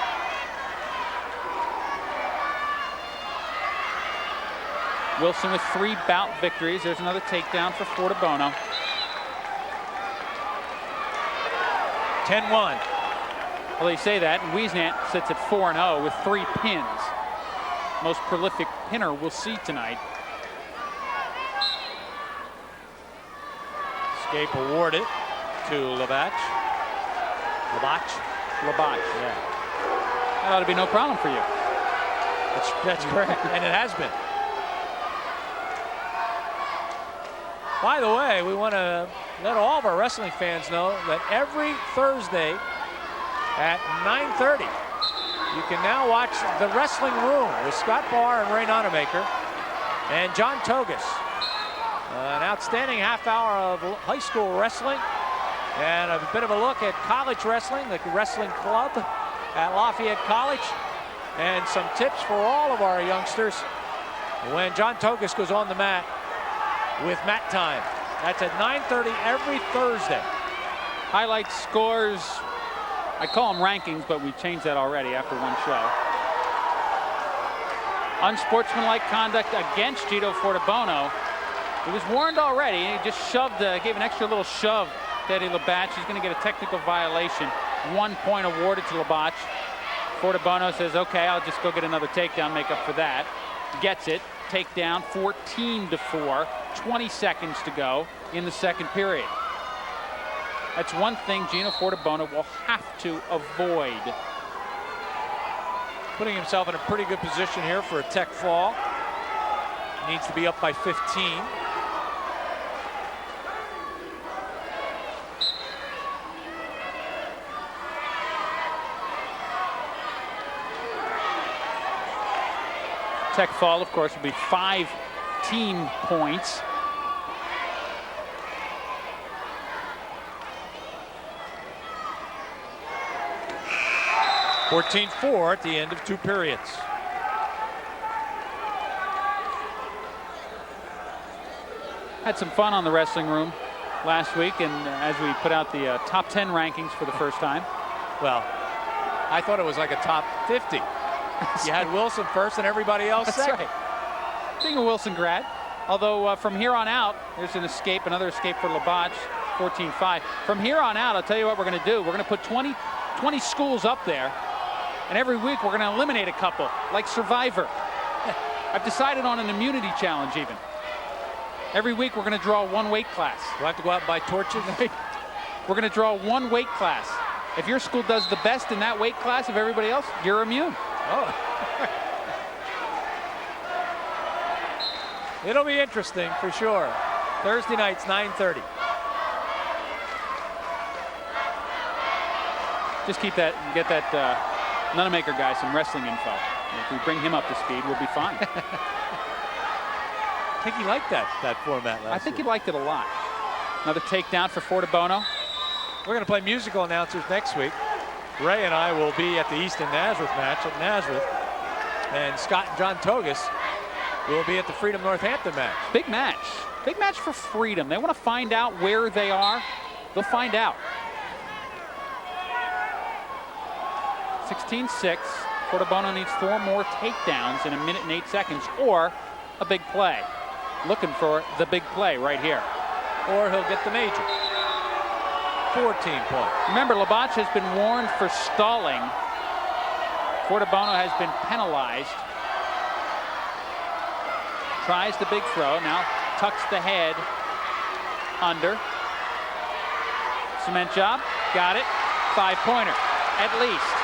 Wilson with 3 bout victories. There's another takedown for Fortabono. 10-1. Well, they say that, and Wiesnant sits at 4-0 with 3 pins. Most prolific pinner we'll see tonight. Escape awarded to Labach. Labach? Labach, yeah. That ought to be no problem for you. That's correct, and it has been. By the way, we want to let all of our wrestling fans know that every Thursday at 9:30, you can now watch The Wrestling Room with Scott Barr and Ray Nonamaker and John Togus. An outstanding half hour of high school wrestling and a bit of a look at college wrestling, the wrestling club at Lafayette College, and some tips for all of our youngsters when John Togus goes on the mat with Mat Time. That's at 9:30 every Thursday. Highlights, scores, I call them rankings, but we changed that already after one show. Unsportsmanlike conduct against Gino Fortabono. He was warned already. He just shoved, gave an extra little shove to Eddie Labach. He's going to get a technical violation. 1 point awarded to Labach. Fortabono says, okay, I'll just go get another takedown, make up for that. Gets it. Takedown, 14-4. 20 seconds to go in the second period. That's one thing Gino Fortabono will have to avoid. Putting himself in a pretty good position here for a tech fall. Needs to be up by 15. Tech fall, of course, will be 5 team points. 14-4 at the end of 2 periods. Had some fun on the wrestling room last week, and as we put out the top 10 rankings for the first time. Well, I thought it was like a top 50. You had Wilson first and everybody else second. Right. Being a Wilson grad, although from here on out, there's an escape, another escape for Labatch, 14-5. From here on out, I'll tell you what we're going to do. We're going to put 20 schools up there, and every week we're going to eliminate a couple, like Survivor. I've decided on an immunity challenge even. Every week we're going to draw 1 weight class. We'll have to go out and buy torches. We're going to draw 1 weight class. If your school does the best in that weight class of everybody else, you're immune. Oh. It'll be interesting for sure. Thursday nights, 9:30. Just keep that, get that Nunamaker guy some wrestling info. If we bring him up to speed, we'll be fine. I think he liked that format last I think year. he liked it a lot. Another takedown for Fortabono. We're going to play musical announcers next week. Ray and I will be at the Easton Nazareth match at Nazareth. And Scott and John Togus will be at the Freedom Northampton match. Big match. Big match for Freedom. They want to find out where they are. They'll find out. 16-6. Fortabono needs 4 more takedowns in 1 minute and 8 seconds or a big play. Looking for the big play right here. Or he'll get the major. 14 points. Remember, Labatch has been warned for stalling. Fortabono has been penalized. Tries the big throw. Now tucks the head under. Cement job. Got it. 5-pointer at least.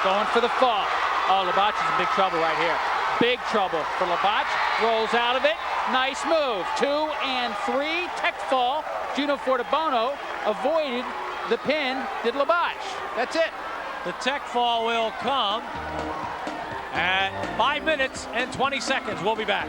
Going for the fall. Oh, Labatch is in big trouble right here. Big trouble for Labatch. Rolls out of it. Nice move. 2 and 3. Tech fall. Juno Fortabono avoided the pin. Did Labatch. That's it. The tech fall will come at 5 minutes and 20 seconds. We'll be back.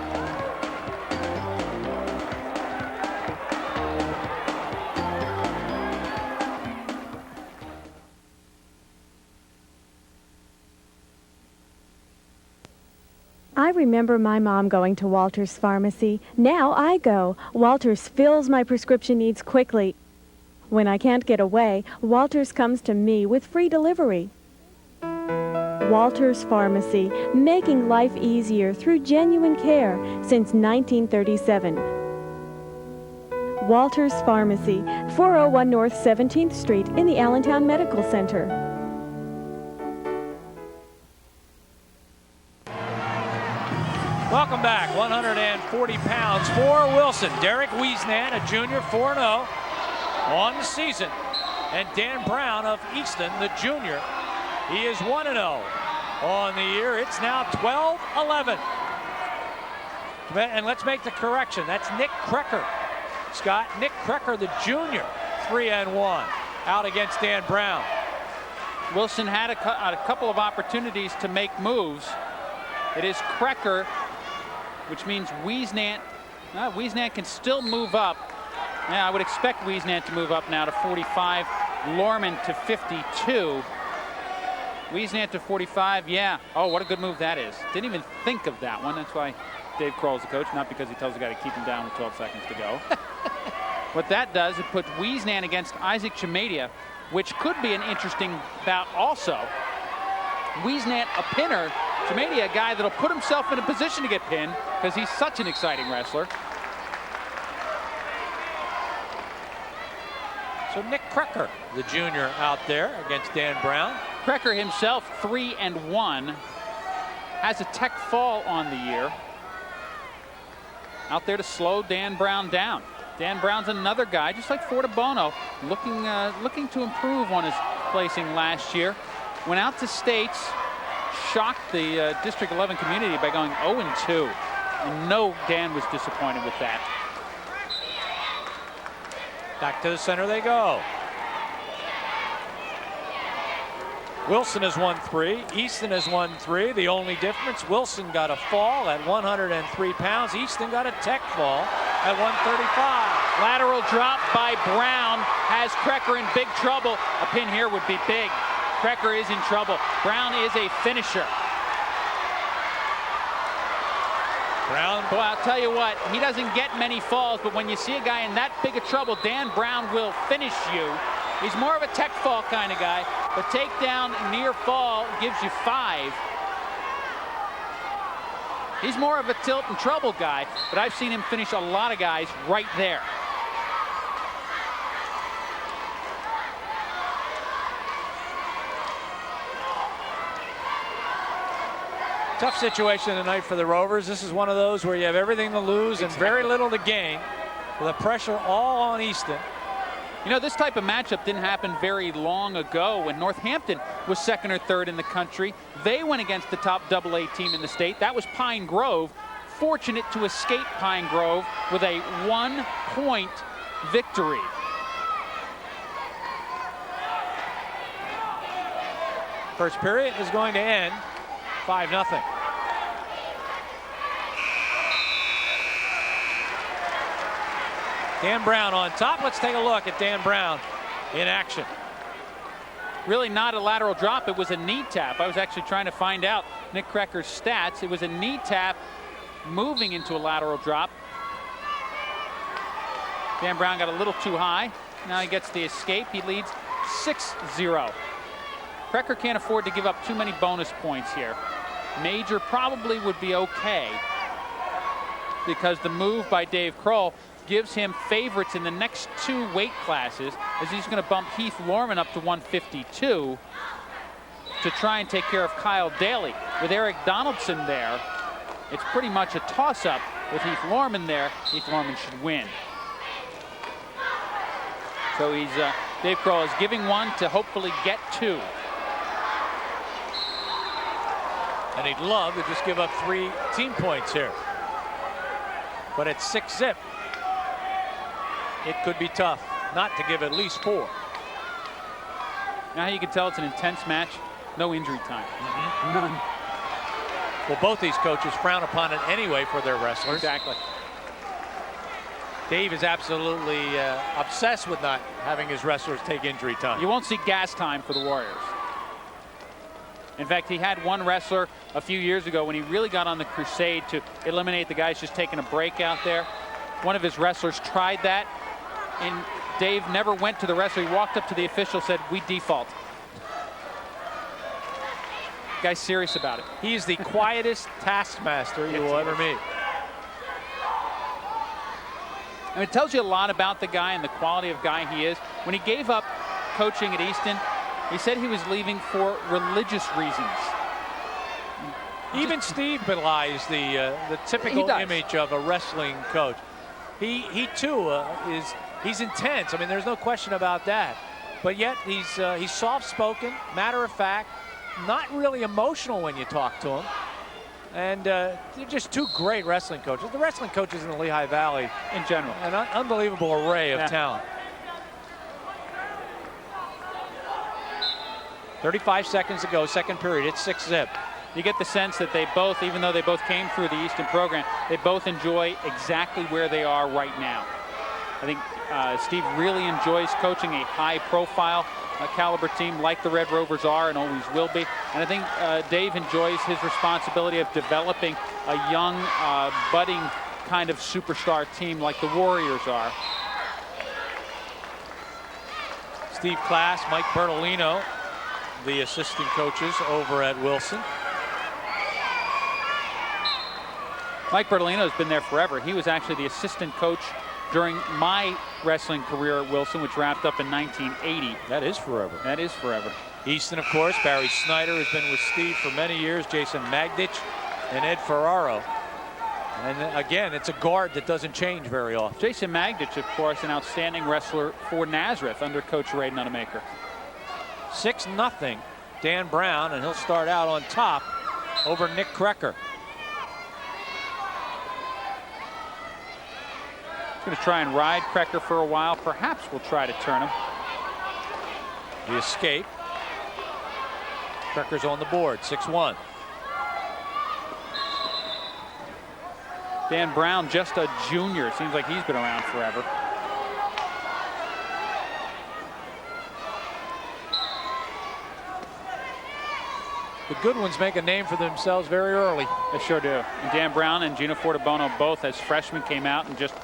I remember my mom going to Walter's Pharmacy. Now I go. Walter's fills my prescription needs quickly. When I can't get away, Walter's comes to me with free delivery. Walter's Pharmacy, making life easier through genuine care since 1937. Walter's Pharmacy, 401 North 17th Street in the Allentown Medical Center. Welcome back. 140 pounds for Wilson. Derek Wiesnant, a junior, 4-0 on the season. And Dan Brown of Easton, the junior, he is 1-0 on the year. It's now 12-11. And let's make the correction. That's Nick Krecker. Scott, Nick Krecker, the junior, 3-1 out against Dan Brown. Wilson had a couple of opportunities to make moves. It is Krecker, which means Wiesnant can still move up. Yeah, I would expect Wiesnant to move up now to 45. Lorman to 52. Wiesnant to 45. Yeah. Oh, what a good move that is. Didn't even think of that one. That's why Dave Kroll's the coach, not because he tells the guy to keep him down with 12 seconds to go. What that does, it puts Wiesnant against Isaac Chimadia, which could be an interesting bout also. Wiesnant, a pinner. Chimadia, a guy that'll put himself in a position to get pinned because he's such an exciting wrestler. So Nick Krecker, the junior, out there against Dan Brown. Krecker himself 3-1, has a tech fall on the year. Out there to slow Dan Brown down. Dan Brown's another guy, just like Fortabono, looking to improve on his placing last year. Went out to states, shocked the District 11 community by going 0-2. And no, Dan was disappointed with that. Back to the center they go. Wilson has won 3. Easton has won 3. The only difference, Wilson got a fall at 103 pounds. Easton got a tech fall at 135. Lateral drop by Brown has Krecker in big trouble. A pin here would be big. Krecker is in trouble. Brown is a finisher. Brown. Well, I'll tell you what, he doesn't get many falls, but when you see a guy in that big of trouble, Dan Brown will finish you. He's more of a tech fall kind of guy. The takedown near fall gives you 5. He's more of a tilt and trouble guy, but I've seen him finish a lot of guys right there. Tough situation tonight for the Rovers. This is one of those where you have everything to lose and very little to gain. With the pressure all on Easton. You know, this type of matchup didn't happen very long ago when Northampton was 2nd or 3rd in the country. They went against the top AA team in the state. That was Pine Grove. Fortunate to escape Pine Grove with a 1-point victory. First period is going to end 5-0. Dan Brown on top. Let's take a look at Dan Brown in action. Really not a lateral drop. It was a knee tap. I was actually trying to find out Nick Krecker's stats. It was a knee tap moving into a lateral drop. Dan Brown got a little too high. Now he gets the escape. He leads 6-0. Krecker can't afford to give up too many bonus points here. Major probably would be okay because the move by Dave Kroll gives him favorites in the next 2 weight classes, as he's going to bump Heath Lorman up to 152 to try and take care of Kyle Daly. With Eric Donaldson there, it's pretty much a toss-up. With Heath Lorman there, Heath Lorman should win. So he's Dave Kroll is giving 1 to hopefully get 2. And he'd love to just give up 3 team points here. But at 6-0, it could be tough not to give at least 4. Now you can tell it's an intense match. No injury time. None. Well, both these coaches frown upon it anyway for their wrestlers. Exactly. Dave is absolutely obsessed with not having his wrestlers take injury time. You won't see gas time for the Warriors. In fact, he had one wrestler a few years ago when he really got on the crusade to eliminate the guys just taking a break out there. One of his wrestlers tried that, and Dave never went to the wrestler. He walked up to the official, said, "We default." Guy's serious about it. He's the quietest taskmaster you will ever meet. And it tells you a lot about the guy and the quality of guy he is. When he gave up coaching at Easton, he said he was leaving for religious reasons. Even Steve belies the typical image of a wrestling coach. He too he's intense. I mean, there's no question about that. But yet he's soft-spoken, matter of fact, not really emotional when you talk to him. And they're just 2 great wrestling coaches. The wrestling coaches in the Lehigh Valley, in general, an unbelievable array of talent. 35 seconds to go, second period. It's 6-0. You get the sense that they both, even though they both came through the Easton program, they both enjoy exactly where they are right now. I think Steve really enjoys coaching a high-profile caliber team like the Red Rovers are and always will be. And I think Dave enjoys his responsibility of developing a young, budding kind of superstar team like the Warriors are. Steve Class, Mike Bertolino, the assistant coaches over at Wilson. Mike Bertolino has been there forever. He was actually the assistant coach during my wrestling career at Wilson, which wrapped up in 1980. That is forever. That is forever. Easton, of course, Barry Snyder has been with Steve for many years, Jason Magdich and Ed Ferraro. And again, it's a guard that doesn't change very often. Jason Magdich, of course, an outstanding wrestler for Nazareth under Coach Ray Nunemaker. 6-0, Dan Brown, and he'll start out on top over Nick Krecker. He's going to try and ride Krecker for a while. Perhaps we'll try to turn him. The escape. Crecker's on the board, 6-1. Dan Brown, just a junior. Seems like he's been around forever. The good ones make a name for themselves very early. They sure do. And Dan Brown and Gino Fortabono both as freshmen came out and just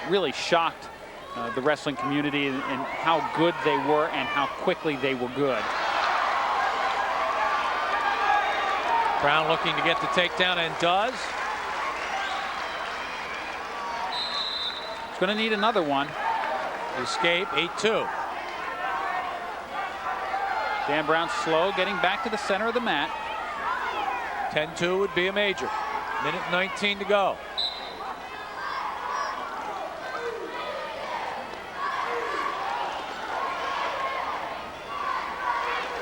really shocked the wrestling community and how good they were and how quickly they were good. Brown looking to get the takedown and does. He's going to need another one. Escape, 8-2. Dan Brown slow, getting back to the center of the mat. 10-2 would be a major. Minute 19 to go.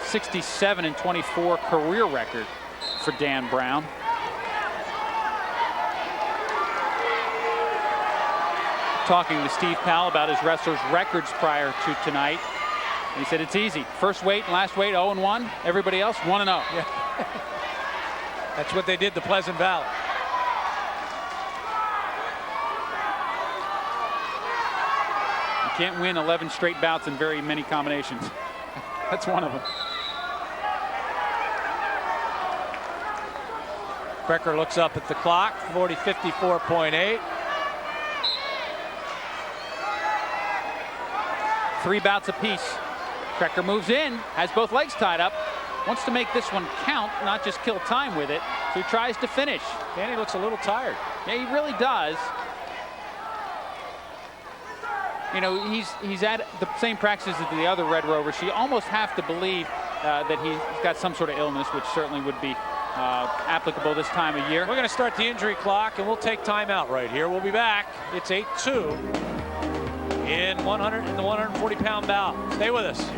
.67-24 career record for Dan Brown. Talking to Steve Powell about his wrestlers' records prior to tonight. He said it's easy. First weight and last weight 0-1. Everybody else 1-0. Yeah. That's what they did to Pleasant Valley. You can't win 11 straight bouts in very many combinations. That's one of them. Crecker looks up at the clock, 54.8. 3 bouts apiece. Crecker moves in, has both legs tied up, wants to make this one count, not just kill time with it, so he tries to finish. Danny looks a little tired. Yeah, he really does. You know, he's at the same practices as the other Red Rovers. You almost have to believe that he's got some sort of illness, which certainly would be applicable this time of year. We're going to start the injury clock, and we'll take time out right here. We'll be back. It's 8-2 in the 140-pound bout. Stay with us.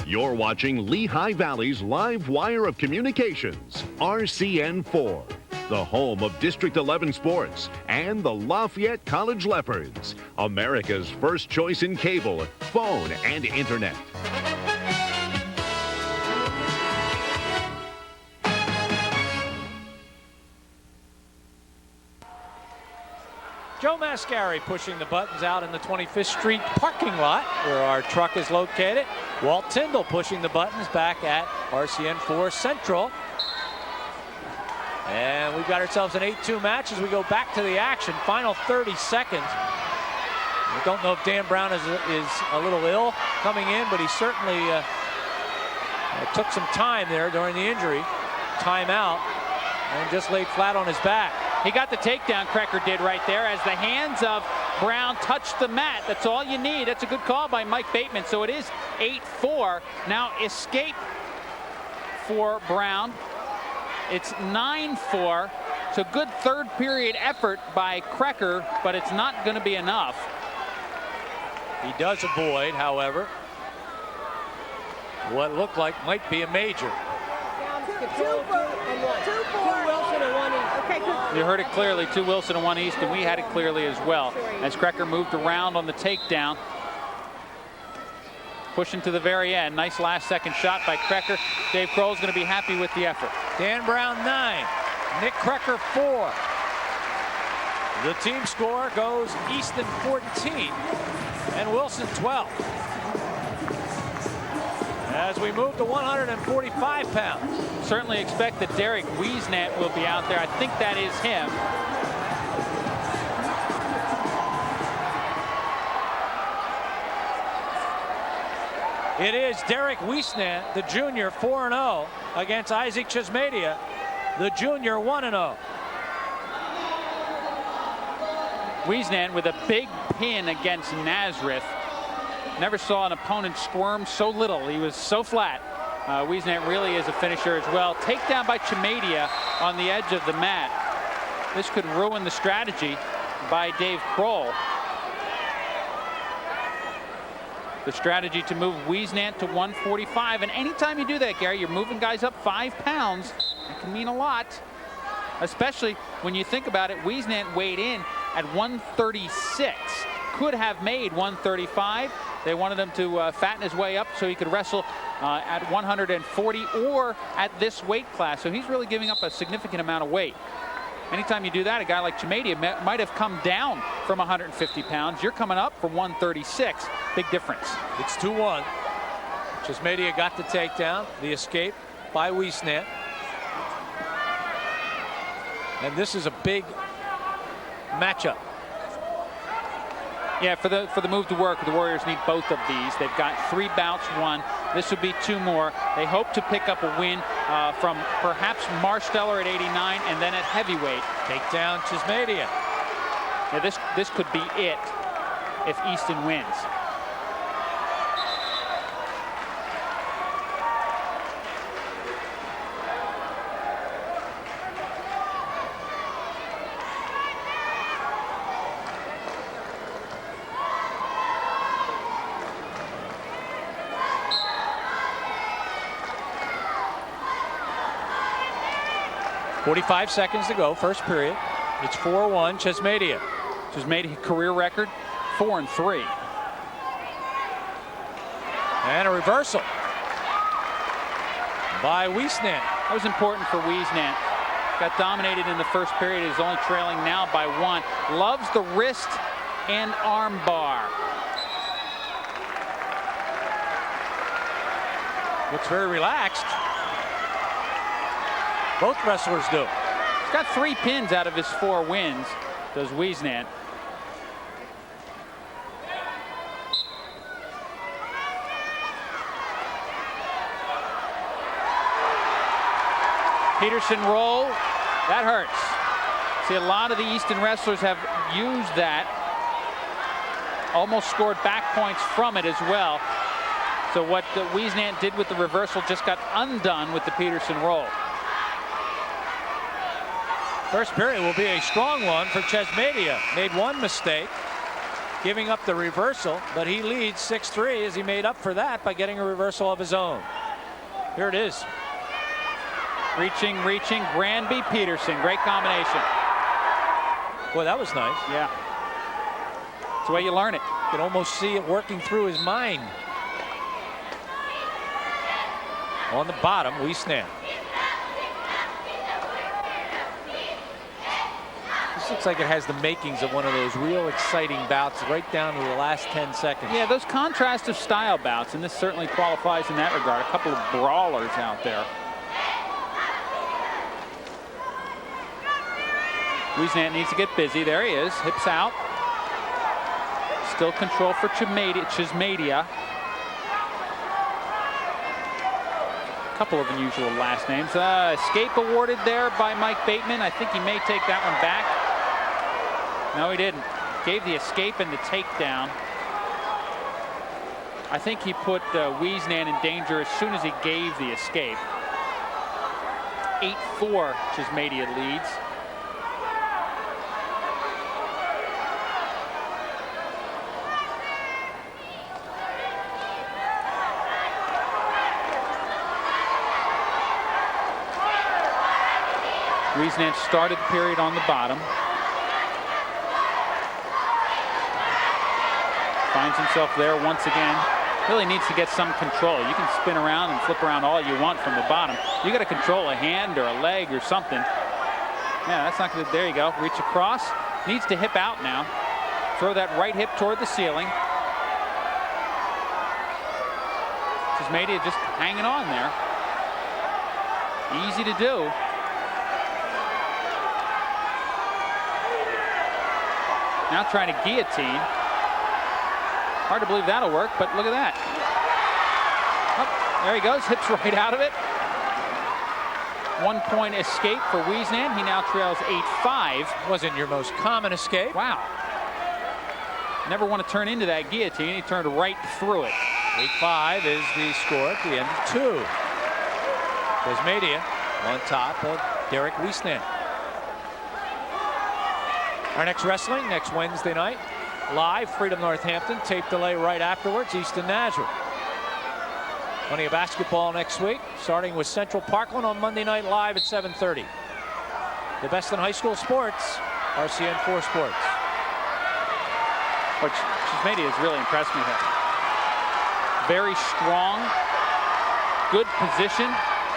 You're watching Lehigh Valley's live wire of communications, RCN4, the home of District 11 sports and the Lafayette College Leopards, America's first choice in cable, phone, and internet. Joe Mascari pushing the buttons out in the 25th Street parking lot where our truck is located. Walt Tyndall pushing the buttons back at RCN4 Central. And we've got ourselves an 8-2 match as we go back to the action. Final 30 seconds. We don't know if Dan Brown is a little ill coming in, but he certainly took some time there during the injury. Timeout and just laid flat on his back. He got the takedown, Crecker did right there, as the hands of Brown touched the mat. That's all you need. That's a good call by Mike Bateman. So it is 8-4. Now escape for Brown. It's 9-4. So good third period effort by Crecker, but it's not going to be enough. He does avoid, however, what looked like might be a major. You heard it clearly, 2 Wilson and 1 Easton. We had it clearly as well. As Crecker moved around on the takedown. Pushing to the very end. Nice last second shot by Crecker. Dave Kroll's going to be happy with the effort. Dan Brown 9, Nick Crecker 4. The team score goes Easton 14 and Wilson 12. As we move to 145 pounds. Certainly expect that Derek Wiesnant will be out there. I think that is him. It is Derek Wiesnant, the junior, 4-0 against Isaac Chismedia, the junior, 1-0. Wiesnant with a big pin against Nazareth. Never saw an opponent squirm so little. He was so flat. Wiesnant really is a finisher as well. Takedown by Chimedia on the edge of the mat. This could ruin the strategy by Dave Kroll. The strategy to move Wiesnant to 145. And anytime you do that, Gary, you're moving guys up 5 pounds. It can mean a lot, especially when you think about it. Wiesnant weighed in at 136. Could have made 135. They wanted him to fatten his way up so he could wrestle at 140 or at this weight class. So he's really giving up a significant amount of weight. Anytime you do that, a guy like Chimedia might have come down from 150 pounds. You're coming up from 136. Big difference. It's 2-1. Chismedia got the takedown, the escape by Wiesnant. And this is a big matchup. Yeah, for the move to work, the Warriors need both of these. They've got 3 bouts won. This would be 2 more. They hope to pick up a win from perhaps Marsteller at 89 and then at heavyweight. Take down Chismedia. Yeah, this could be it if Easton wins. .45 seconds to go, first period. It's 4-1, Chismedia. Chismedia career record, 4-3. And a reversal by Wiesnant. That was important for Wiesnant. Got dominated in the first period. Is only trailing now by 1. Loves the wrist and arm bar. Looks very relaxed. Both wrestlers do. He's got 3 pins out of his 4 wins, does Wiesnant. Peterson roll, that hurts. See, a lot of the Easton wrestlers have used that. Almost scored back points from it as well. So what Wiesnant did with the reversal just got undone with the Peterson roll. First period will be a strong one for Chismedia. Made 1 mistake, giving up the reversal, but he leads 6-3 as he made up for that by getting a reversal of his own. Here it is. Reaching, Granby, Peterson. Great combination. Boy, that was nice. Yeah. That's the way you learn it. You can almost see it working through his mind. On the bottom, Wiesnant. This looks like it has the makings of one of those real exciting bouts right down to the last 10 seconds. Yeah, those contrast of style bouts, and this certainly qualifies in that regard. A couple of brawlers out there. Wiesnant needs to get busy. There he is. Hips out. Still control for Chismedia. A couple of unusual last names. Escape awarded there by Mike Bateman. I think he may take that one back. No, he didn't. Gave the escape and the takedown. I think he put Wiesnant in danger as soon as he gave the escape. 8-4, Chismedia leads. Wiesnant started the period on the bottom. Finds himself there once again. Really needs to get some control. You can spin around and flip around all you want from the bottom. You got to control a hand or a leg or something. Yeah, that's not good. There you go. Reach across. Needs to hip out now. Throw that right hip toward the ceiling. Chismedia just hanging on there. Easy to do. Now trying to guillotine. Hard to believe that'll work, but look at that. There he goes, hips right out of it. 1 point escape for Wiesnant. He now trails 8-5. Wasn't your most common escape. Wow. Never want to turn into that guillotine. He turned right through it. 8-5 is the score at the end of 2. Tasmania on top of Derek Wiesnant. Our next wrestling next Wednesday night. Live, Freedom Northampton. Tape delay right afterwards, Easton Nazareth. Plenty of basketball next week, starting with Central Parkland on Monday Night Live at 7:30. The best in high school sports, RCN4 Sports. Which Tasmania has really impressed me here. Very strong, good position,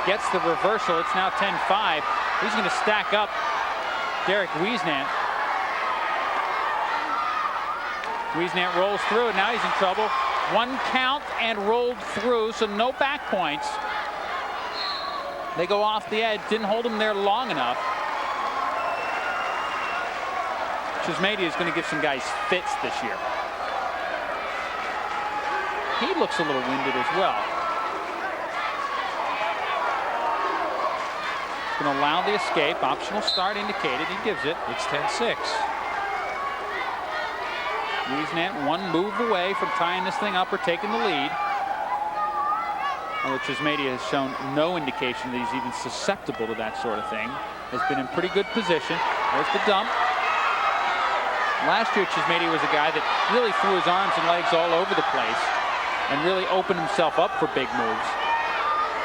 gets the reversal. It's now 10-5. He's going to stack up Derek Wiesnant. Wiesnant rolls through, now he's in trouble. 1 count and rolled through, so no back points. They go off the edge, didn't hold him there long enough. Tasmania is going to give some guys fits this year. He looks a little winded as well. Going to allow the escape. Optional start indicated. He gives it. It's 10-6. Wiesnant 1 move away from tying this thing up or taking the lead. Although Tasmania has shown no indication that he's even susceptible to that sort of thing. Has been in pretty good position. There's the dump. Last year, Tasmania was a guy that really threw his arms and legs all over the place and really opened himself up for big moves.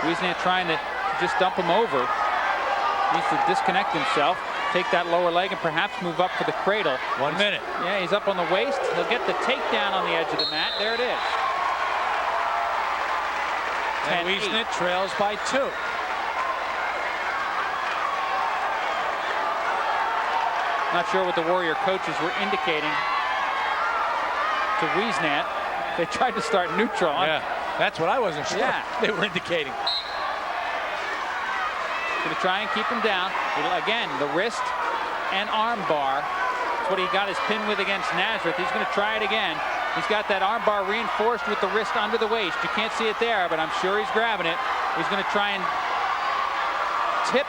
Wiesnant trying to just dump him over. Needs to disconnect himself, take that lower leg, and perhaps move up for the cradle. 1 minute. Yeah, he's up on the waist. He'll get the takedown on the edge of the mat. There it is. And Wiesnant trails by 2. Not sure what the Warrior coaches were indicating to Wiesnant. They tried to start neutral. Yeah, that's what I wasn't sure. Yeah. They were indicating. Going to try and keep him down. Again, the wrist and arm bar. That's what he got his pin with against Nazareth. He's going to try it again. He's got that arm bar reinforced with the wrist under the waist. You can't see it there, but I'm sure he's grabbing it. He's going to try and tip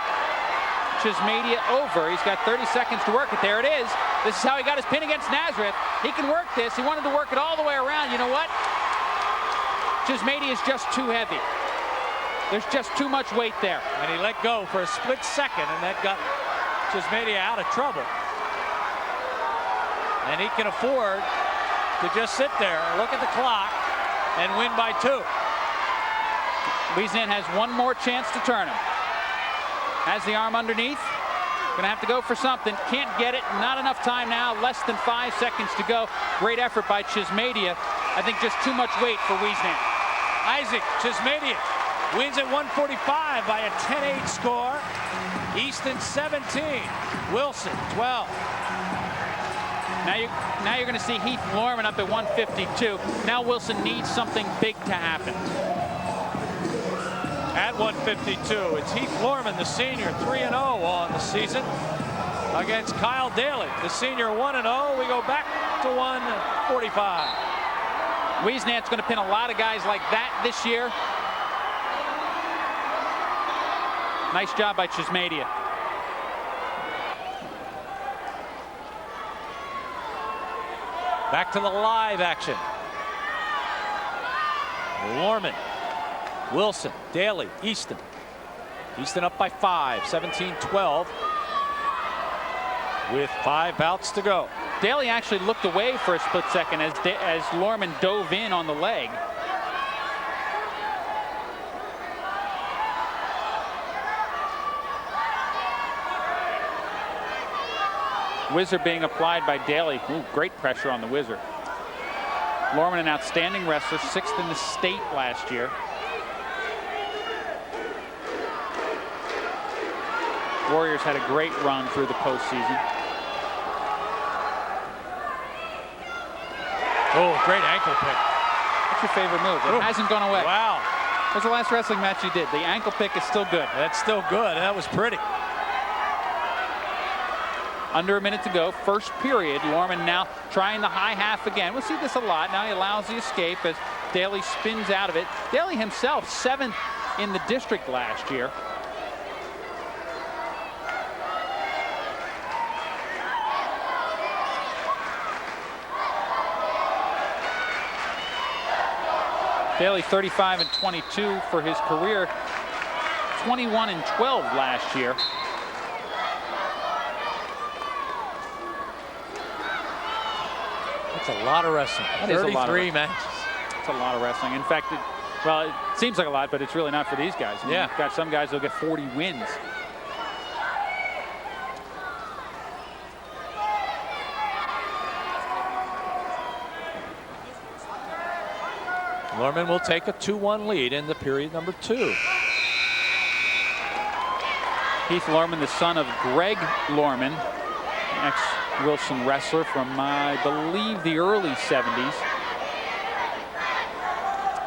Tasmania over. He's got 30 seconds to work it. There it is. This is how he got his pin against Nazareth. He can work this. He wanted to work it all the way around. You know what? Tasmania is just too heavy. There's just too much weight there. And he let go for a split second, and that got Tasmania out of trouble. And he can afford to just sit there and look at the clock and win by 2. Wiesnant has 1 more chance to turn him. Has the arm underneath. Gonna have to go for something. Can't get it. Not enough time now. Less than 5 seconds to go. Great effort by Tasmania. I think just too much weight for Wiesnant. Isaac Tasmania wins at 145 by a 10-8 score. Easton 17, Wilson 12. Now you're going to see Heath Lorman up at 152. Now Wilson needs something big to happen. At 152, it's Heath Lorman, the senior, 3-0 on the season against Kyle Daly, the senior, 1-0. We go back to 145. Wiesnant's going to pin a lot of guys like that this year. Nice job by Tasmania. Back to the live action. Lorman, Wilson, Daly, Easton. Easton up by 5, 17-12 with 5 bouts to go. Daly actually looked away for a split second as Lorman dove in on the leg. Whizzer being applied by Daly. Ooh, great pressure on the whizzer. Lorman, an outstanding wrestler, 6th in the state last year. Warriors had a great run through the postseason. Oh, great ankle pick. What's your favorite move? It hasn't gone away. Wow. That's the last wrestling match you did. The ankle pick is still good. That's still good. That was pretty. Under a minute to go, first period. Lorman now trying the high half again. We'll see this a lot. Now he allows the escape as Daly spins out of it. Daly himself 7th in the district last year. Daly 35-22 for his career, 21-12 last year. That's a lot of wrestling. That is a lot of 33 matches. It's a lot of wrestling. In fact, it seems like a lot, but it's really not for these guys. I mean, yeah. You've got some guys who'll get 40 wins. Lorman will take a 2-1 lead in the period number 2. Keith Lorman, the son of Greg Lorman, ex-Wilson wrestler from, I believe, the early 70s.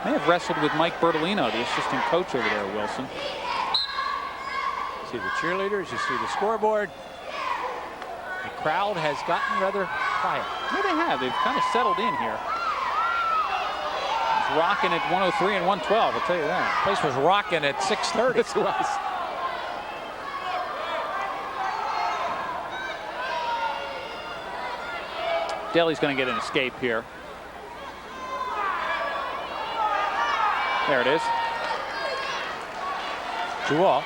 May have wrestled with Mike Bertolino, the assistant coach over there at Wilson. See the cheerleaders, you see the scoreboard. The crowd has gotten rather quiet. Yeah, they have. They've kind of settled in here. It's rocking at 103 and 112, I'll tell you that. Place was rocking at 6:30. Yes, it was. Daly's going to get an escape here. There it is. 2 off.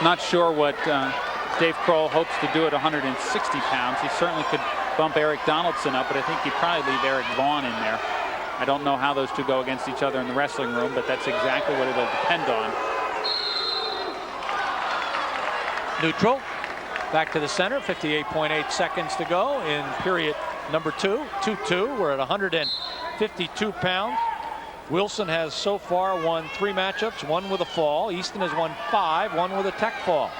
Not sure what Dave Kroll hopes to do at 160 pounds. He certainly could bump Eric Donaldson up, but I think he'd probably leave Eric Vaughn in there. I don't know how those two go against each other in the wrestling room, but that's exactly what it'll depend on. Neutral. Back to the center. 58.8 seconds to go in period number 2. 2-2. We're at 152 pounds. Wilson has so far won 3 matchups, 1 with a fall. Easton has won 5, 1 with a tech fall.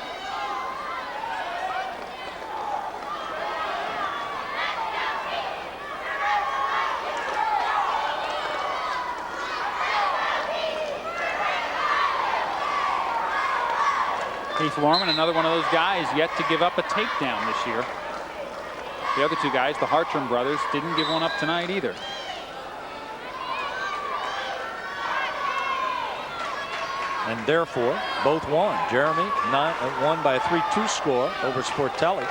Keith Lorman, another one of those guys yet to give up a takedown this year. The other 2 guys, the Hartram brothers, didn't give one up tonight either. And therefore, both won. Jeremy won by a 3-2 score over Sportelli.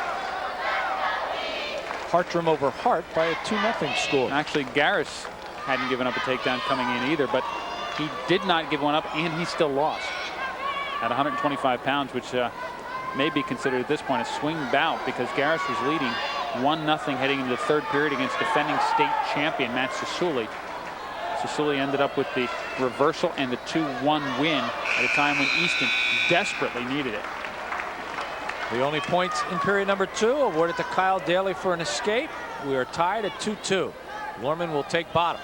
Hartram over Hart by a 2-0 score. Actually, Garris hadn't given up a takedown coming in either, but he did not give one up, and he still lost at 125 pounds, which may be considered at this point a swing bout because Garris was leading 1-0 heading into the 3rd period against defending state champion Matt Sasuli. Sasuli ended up with the reversal and the 2-1 win at a time when Easton desperately needed it. The only points in period number 2 awarded to Kyle Daly for an escape. We are tied at 2-2. Lorman will take bottom.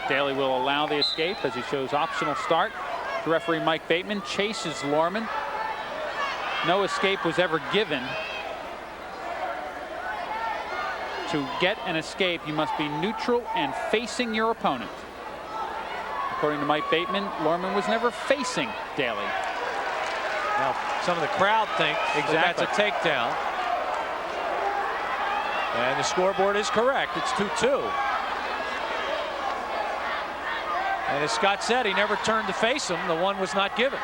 Daly will allow the escape as he shows optional start. The referee Mike Bateman chases Lorman. No escape was ever given. To get an escape, you must be neutral and facing your opponent. According to Mike Bateman, Lorman was never facing Daly. Now, some of the crowd think that's a takedown. And the scoreboard is correct. It's 2-2. And as Scott said, he never turned to face him. The one was not given.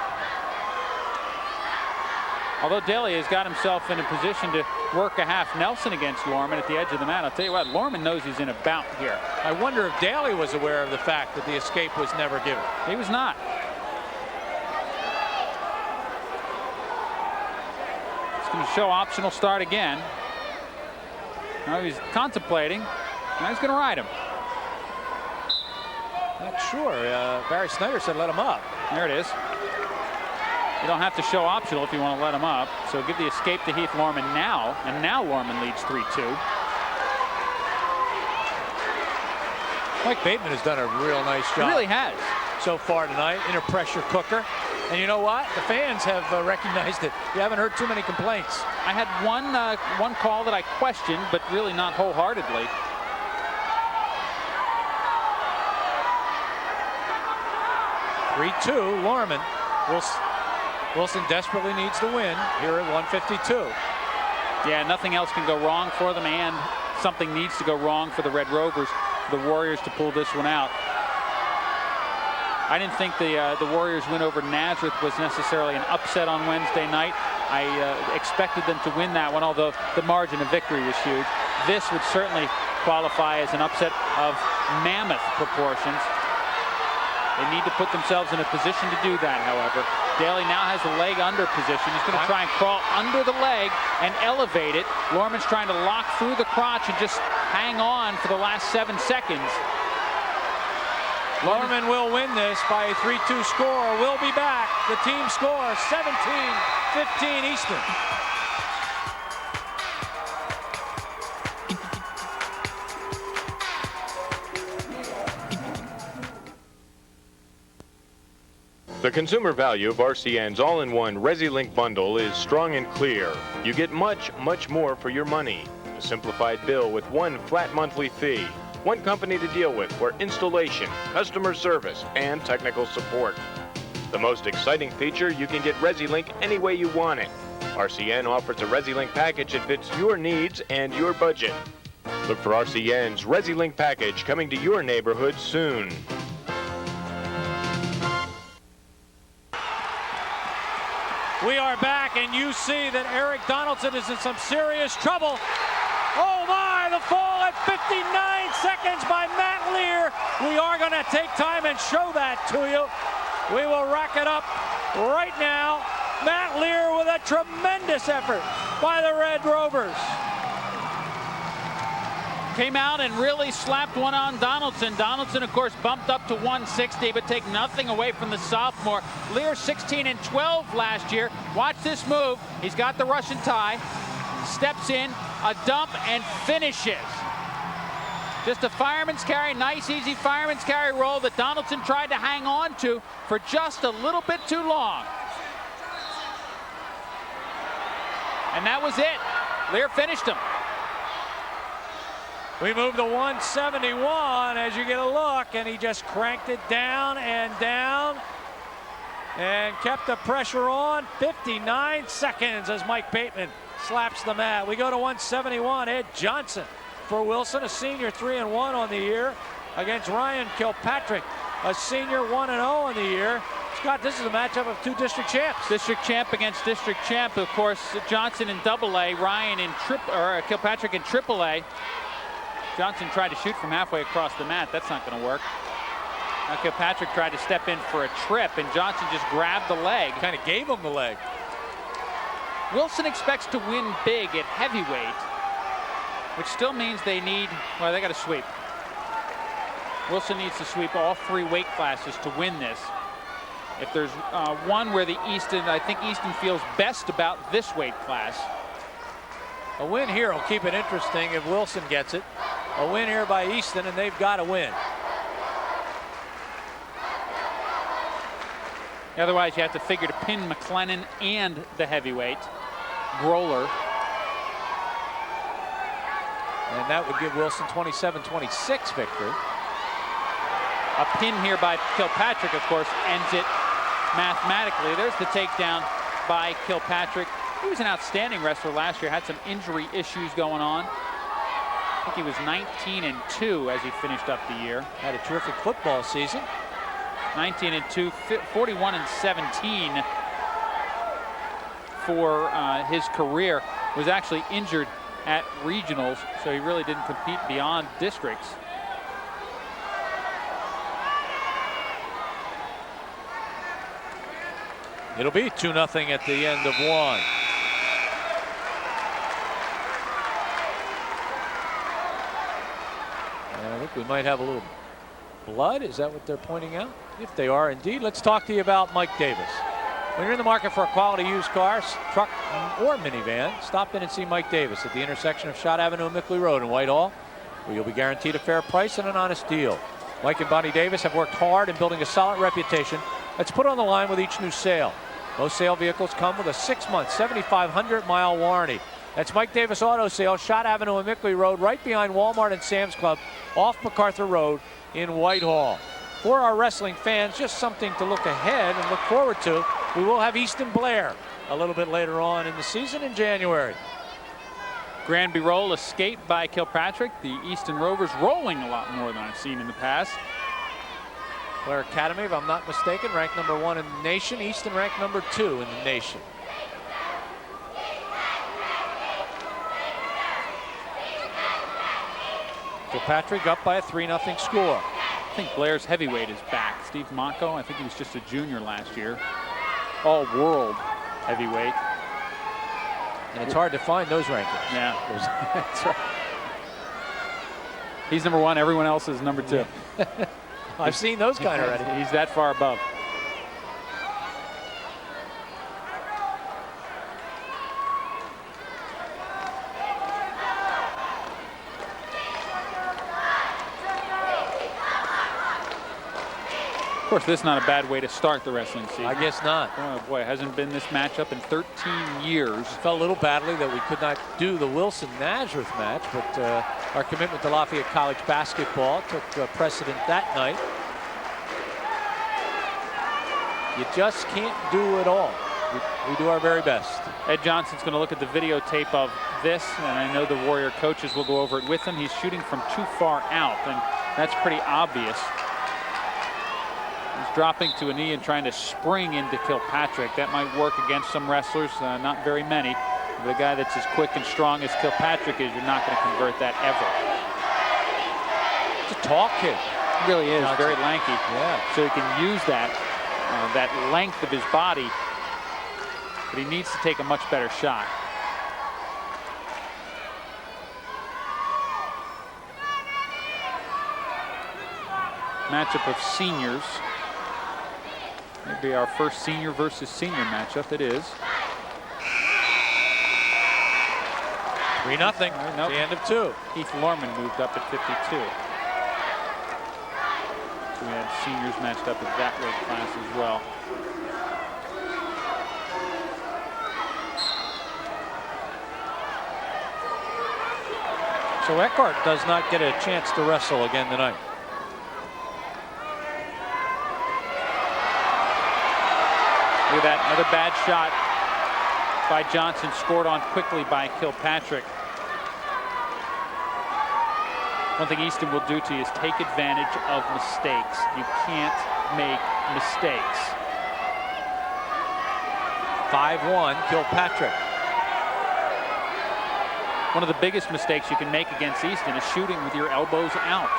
Although Daly has got himself in a position to work a half Nelson against Lorman at the edge of the mat, I'll tell you what, Lorman knows he's in a bout here. I wonder if Daly was aware of the fact that the escape was never given. He was not. It's going to show optional start again. Now he's contemplating. Now he's going to ride him. Not sure. Barry Snyder said let him up. There it is. You don't have to show optional if you want to let him up. So give the escape to Heath Lorman now. And now Lorman leads 3-2. Mike Bateman has done a real nice job. He really has. So far tonight. Inner pressure cooker. And you know what? The fans have recognized it. You haven't heard too many complaints. I had one call that I questioned, but really not wholeheartedly. 3-2, Lorman. Wilson desperately needs the win here at 152. Yeah, nothing else can go wrong for them, and something needs to go wrong for the Red Rovers, for the Warriors to pull this one out. I didn't think the Warriors win over Nazareth was necessarily an upset on Wednesday night. I expected them to win that one, although the margin of victory was huge. This would certainly qualify as an upset of mammoth proportions. They need to put themselves in a position to do that, however. Daly now has the leg under position. He's going to try and crawl under the leg and elevate it. Lorman's trying to lock through the crotch and just hang on for the last 7 seconds. Lorman will win this by a 3-2 score. We'll be back. The team score 17-15 Easton. The consumer value of RCN's all-in-one ResiLink bundle is strong and clear. You get much, much more for your money. A simplified bill with one flat monthly fee. One company to deal with for installation, customer service, and technical support. The most exciting feature, you can get ResiLink any way you want it. RCN offers a ResiLink package that fits your needs and your budget. Look for RCN's ResiLink package coming to your neighborhood soon. We are back, and you see that Eric Donaldson is in some serious trouble. Oh my, the fall at 59 seconds by Matt Lear. We are going to take time and show that to you. We will rack it up right now. Matt Lear with a tremendous effort by the Red Rovers. Came out and really slapped one on Donaldson. Donaldson, of course, bumped up to 160, but take nothing away from the sophomore. Lear 16-12 last year. Watch this move. He's got the Russian tie. Steps in, a dump, and finishes. Just a fireman's carry, nice, easy fireman's carry roll that Donaldson tried to hang on to for just a little bit too long. And that was it. Lear finished him. We move to 171 as you get a look, and he just cranked it down and kept the pressure on. 59 seconds as Mike Bateman slaps the mat. We go to 171. Ed Johnson for Wilson, a senior 3-1 on the year, against Ryan Kilpatrick, a senior 1-0 on the year. Scott, this is a matchup of two district champs. District champ against district champ. Of course, Johnson in AA, Ryan in Kilpatrick in AAA. Johnson tried to shoot from halfway across the mat. That's not going to work. Now Kilpatrick tried to step in for a trip, and Johnson just grabbed the leg. Kind of gave him the leg. Wilson expects to win big at heavyweight, which still means they need, well, they got to sweep. Wilson needs to sweep all 3 weight classes to win this. If there's one where I think Easton feels best about this weight class. A win here will keep it interesting if Wilson gets it. A win here by Easton, and they've got to win. Otherwise, you have to figure to pin McLennan and the heavyweight, Groller. And that would give Wilson 27-26 victory. A pin here by Kilpatrick, of course, ends it mathematically. There's the takedown by Kilpatrick. He was an outstanding wrestler last year, had some injury issues going on. I think he was 19-2 as he finished up the year. Had a terrific football season. 19-2, 41-17 for his career. Was actually injured at regionals, so he really didn't compete beyond districts. It'll be 2-0 at the end of one. And I think we might have a little blood. Is that what they're pointing out? If they are indeed, let's talk to you about Mike Davis. When you're in the market for a quality used car, truck, or minivan, stop in and see Mike Davis at the intersection of Schott Avenue and Mickley Road in Whitehall, where you'll be guaranteed a fair price and an honest deal. Mike and Bonnie Davis have worked hard in building a solid reputation that's put on the line with each new sale. Most sale vehicles come with a 6-month, 7,500-mile warranty. That's Mike Davis Auto Sales, Schott Avenue and Mickley Road, right behind Walmart and Sam's Club, off MacArthur Road in Whitehall. for our wrestling fans, just something to look ahead and look forward to. We will have Easton Blair a little bit later on in the season in January. Granby roll escaped by Kilpatrick. The Easton Rovers rolling a lot more than I've seen in the past. Blair Academy, if I'm not mistaken, ranked #1 in the nation. Easton ranked #2 in the nation. Kilpatrick up by a 3-0 score. I think Blair's heavyweight is back. Steve Mocco, I think he was just a junior last year. All-world heavyweight. And it's hard to find those rankings. Yeah, that's right. He's #1, everyone else is #2. I've seen those kind already. He's that far above. Of course, this is not a bad way to start the wrestling season. I guess not. Oh boy, it hasn't been this matchup in 13 years. Felt a little badly that we could not do the Wilson-Nazareth match, but our commitment to Lafayette College basketball took precedent that night. You just can't do it all. We do our very best. Ed Johnson's going to look at the videotape of this, and I know the Warrior coaches will go over it with him. He's shooting from too far out, and that's pretty obvious. He's dropping to a knee and trying to spring into Kilpatrick. That might work against some wrestlers, not very many. But a guy that's as quick and strong as Kilpatrick is, you're not going to convert that ever. It's a tall kid. He really is, very lanky. Yeah. So he can use that length of his body, but he needs to take a much better shot. Matchup of seniors. Maybe our first senior versus senior matchup. It is. 3-0. Nope. The end of 2. Heath Lorman moved up at 52. So we had seniors matched up at that weight class as well. So Eckhart does not get a chance to wrestle again tonight. Look at that, another bad shot by Johnson, scored on quickly by Kilpatrick. One thing Easton will do to you is take advantage of mistakes. You can't make mistakes. 5-1, Kilpatrick. One of the biggest mistakes you can make against Easton is shooting with your elbows out.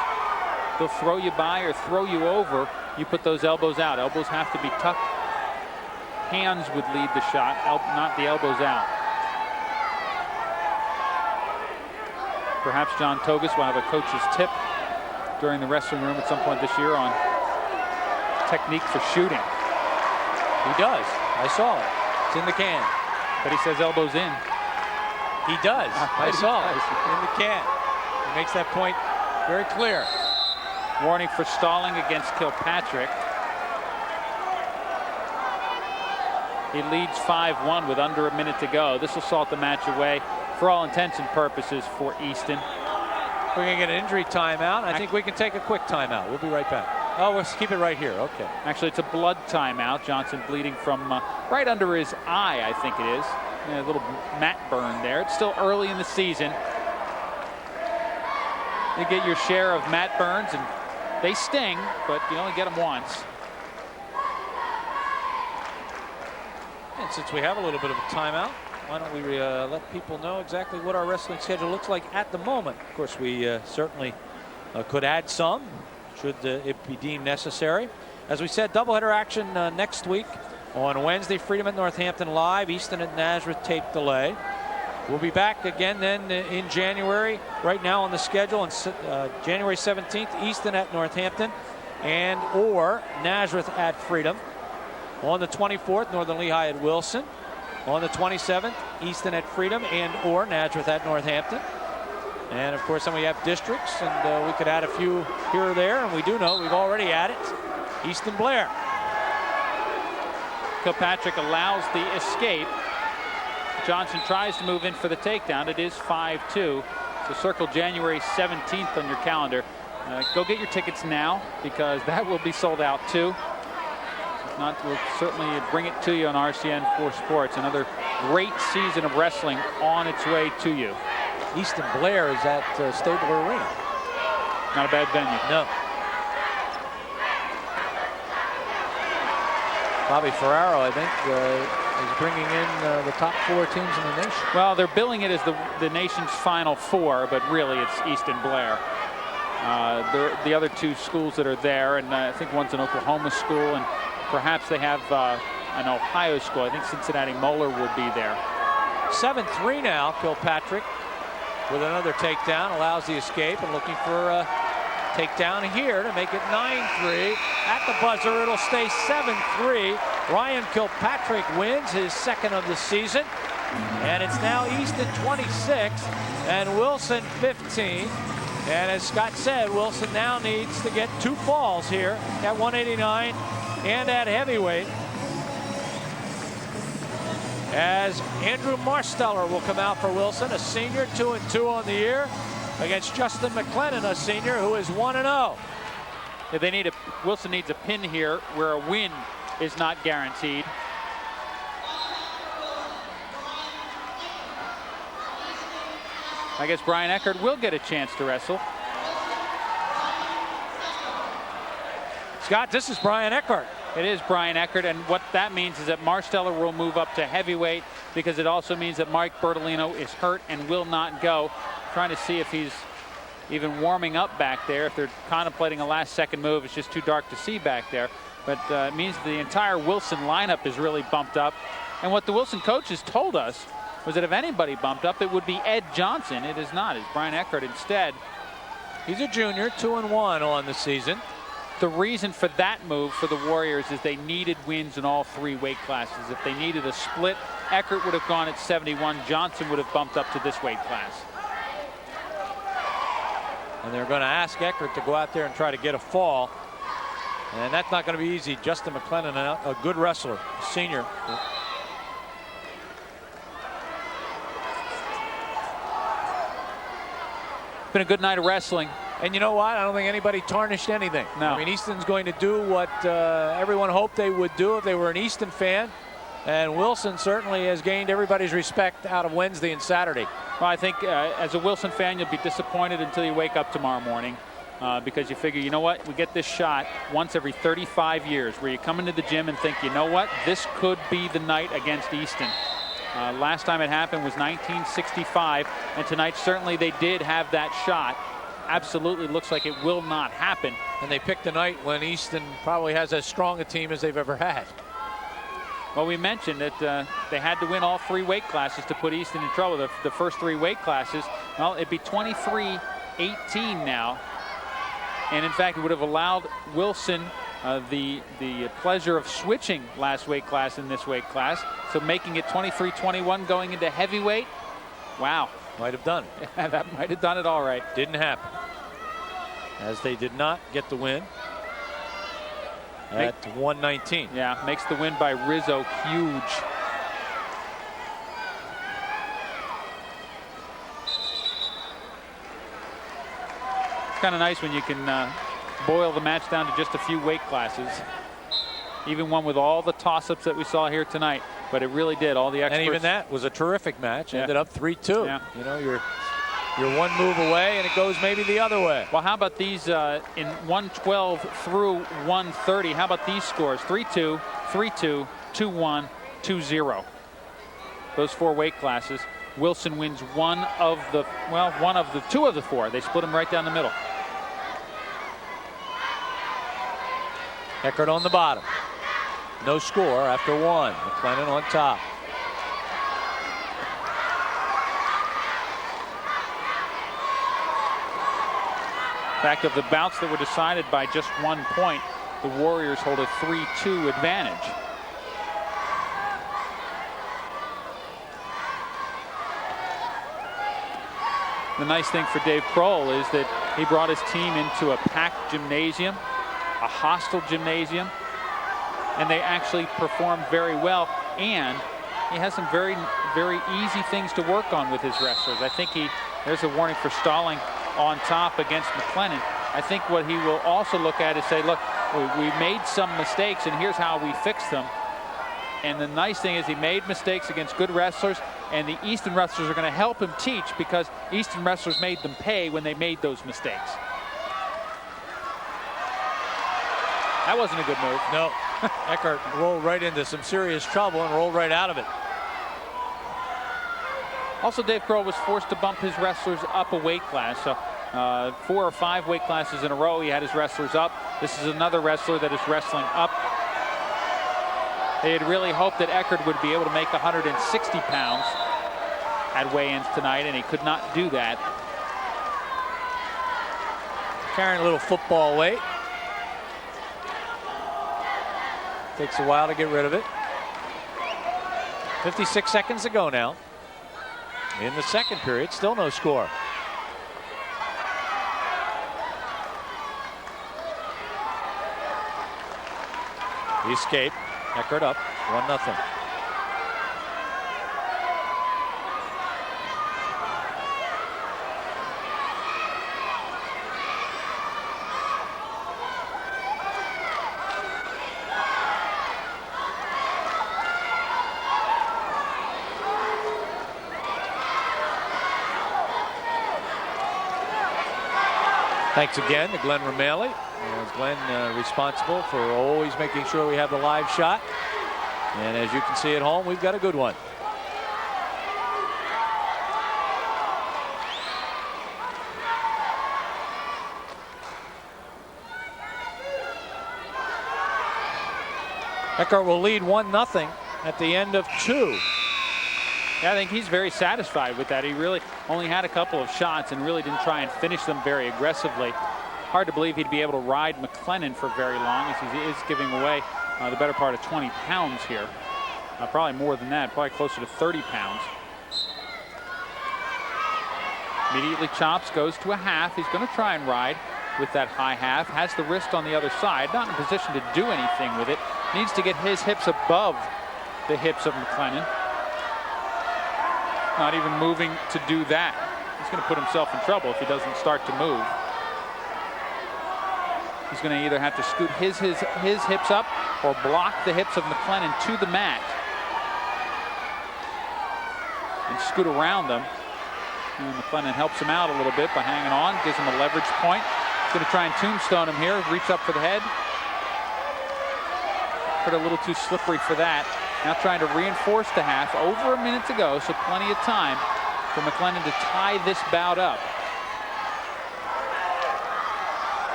They'll throw you by or throw you over. You put those elbows out. Elbows have to be tucked. Hands would lead the shot, not the elbows out. Perhaps John Togus will have a coach's tip during the wrestling room at some point this year on technique for shooting. He does. I saw it. It's in the can. But he says elbows in. He does. I saw it. In the can. He makes that point very clear. Warning for stalling against Kilpatrick. He leads 5-1 with under a minute to go. This will salt the match away for all intents and purposes for Easton. We're going to get an injury timeout. I think we can take a quick timeout. We'll be right back. Oh, let's keep it right here. Okay. Actually, it's a blood timeout. Johnson bleeding from right under his eye, I think it is. A little mat burn there. It's still early in the season. You get your share of mat burns, and they sting, but you only get them once. And since we have a little bit of a timeout, why don't we let people know exactly what our wrestling schedule looks like at the moment. Of course, we certainly could add some should it be deemed necessary. As we said, doubleheader action next week on Wednesday. Freedom at Northampton live, Easton at Nazareth tape delay. We'll be back again then in January. Right now on the schedule on January 17th, Easton at Northampton and or Nazareth at Freedom. On the 24th, Northern Lehigh at Wilson. On the 27th, Easton at Freedom and or Nazareth at Northampton. And of course, then we have districts, and we could add a few here or there, and we do know we've already added Easton Blair. Kilpatrick allows the escape. Johnson tries to move in for the takedown. It is 5-2. So circle January 17th on your calendar Go get your tickets now, because that will be sold out too. If not, we'll certainly bring it to you on RCN4 Sports. Another great season of wrestling on its way to you. Easton Blair is at Stabler Arena. Not a bad venue. No. Bobby Ferraro, I think, is bringing in the top 4 teams in the nation. Well, they're billing it as the nation's Final Four, but really it's Easton Blair. The other 2 schools that are there, and I think one's an Oklahoma school, and perhaps they have an Ohio school. I think Cincinnati Moeller will be there. 7-3 now. Kilpatrick with another takedown, allows the escape, and looking for a takedown here to make it 9-3. At the buzzer, it'll stay 7-3. Ryan Kilpatrick wins his 2nd of the season, and it's now Easton 26 and Wilson 15. And as Scott said, Wilson now needs to get 2 falls here at 189 and at heavyweight, as Andrew Marsteller will come out for Wilson, a senior, 2-2 on the year, against Justin McLennan, a senior who is 1-0. Wilson needs a pin here where a win is not guaranteed. I guess Brian Eckert will get a chance to wrestle. Scott, this is Brian Eckert. It is Brian Eckert, and what that means is that Marsteller will move up to heavyweight, because it also means that Mike Bertolino is hurt and will not go. Trying to see if he's even warming up back there. If they're contemplating a last-second move, it's just too dark to see back there. But it means the entire Wilson lineup is really bumped up. And what the Wilson coaches told us was that if anybody bumped up, it would be Ed Johnson. It is not. It's Brian Eckert instead. He's a junior, 2-1 on the season. The reason for that move for the Warriors is they needed wins in all 3 weight classes. If they needed a split, Eckert would have gone at 71. Johnson would have bumped up to this weight class. And they're going to ask Eckert to go out there and try to get a fall. And that's not going to be easy. Justin McLennan, a good wrestler, a senior. It's been a good night of wrestling. And you know what? I don't think anybody tarnished anything. No. I mean, Easton's going to do what everyone hoped they would do if they were an Easton fan. And Wilson certainly has gained everybody's respect out of Wednesday and Saturday. Well, I think as a Wilson fan, you'll be disappointed until you wake up tomorrow morning, because you figure, you know what, we get this shot once every 35 years where you come into the gym and think, you know what, this could be the night against Easton. Last time it happened was 1965, and tonight certainly they did have that shot. Absolutely looks like it will not happen. And they picked a night when Easton probably has as strong a team as they've ever had. Well, we mentioned that they had to win all 3 weight classes to put Easton in trouble. The first 3 weight classes, well, it'd be 23-18 now. And in fact, it would have allowed Wilson the pleasure of switching last weight class in this weight class. So making it 23-21 going into heavyweight. Wow. Might have done it. That might have done it all right. Didn't happen, as they did not get the win at 119. Yeah, makes the win by Rizzo huge. It's kind of nice when you can boil the match down to just a few weight classes. Even one with all the toss-ups that we saw here tonight, but it really did. All the experts. And even that was a terrific match. Yeah. Ended up 3-2. Yeah. You know, you're one move away, and it goes maybe the other way. Well, how about these in 112 through 130? How about these scores? 3-2, 3-2, 2-1, 2-0. Those 4 weight classes. Wilson wins two of the 4. They split them right down the middle. Eckert on the bottom. No score after 1. McLennan on top. In fact, of the bouts that were decided by just 1 point, the Warriors hold a 3-2 advantage. The nice thing for Dave Kroll is that he brought his team into a packed gymnasium, a hostile gymnasium, and they actually performed very well. And he has some very, very easy things to work on with his wrestlers. I think there's a warning for stalling on top against McLennan. I think what he will also look at is say, look, we made some mistakes and here's how we fix them. And the nice thing is he made mistakes against good wrestlers, and the Easton wrestlers are going to help him teach because Easton wrestlers made them pay when they made those mistakes. That wasn't a good move. No. Eckert rolled right into some serious trouble and rolled right out of it. Also, Dave Kroll was forced to bump his wrestlers up a weight class. So 4 or 5 weight classes in a row, he had his wrestlers up. This is another wrestler that is wrestling up. They had really hoped that Eckert would be able to make 160 pounds at weigh-ins tonight, and he could not do that. Carrying a little football weight. Takes a while to get rid of it. 56 seconds to go now. In the second period, still no score. He escaped. Eckert up, 1-0. Thanks again to Glenn Romali. Glenn responsible for always making sure we have the live shot. And as you can see at home, we've got a good one. Eckert will lead 1-0 at the end of 2. Yeah, I think he's very satisfied with that. He really only had a couple of shots and really didn't try and finish them very aggressively. Hard to believe he'd be able to ride McLennan for very long, as he is giving away the better part of 20 pounds here. Probably more than that, probably closer to 30 pounds. Immediately chops, goes to a half. He's going to try and ride with that high half. Has the wrist on the other side. Not in a position to do anything with it. Needs to get his hips above the hips of McLennan. Not even moving to do that. He's going to put himself in trouble if he doesn't start to move. He's going to either have to scoot his hips up or block the hips of McLennan to the mat and scoot around them. And McLennan helps him out a little bit by hanging on, gives him a leverage point. He's going to try and tombstone him here, reach up for the head. But a little too slippery for that. Now trying to reinforce the half. Over a minute to go, so plenty of time for McLennan to tie this bout up.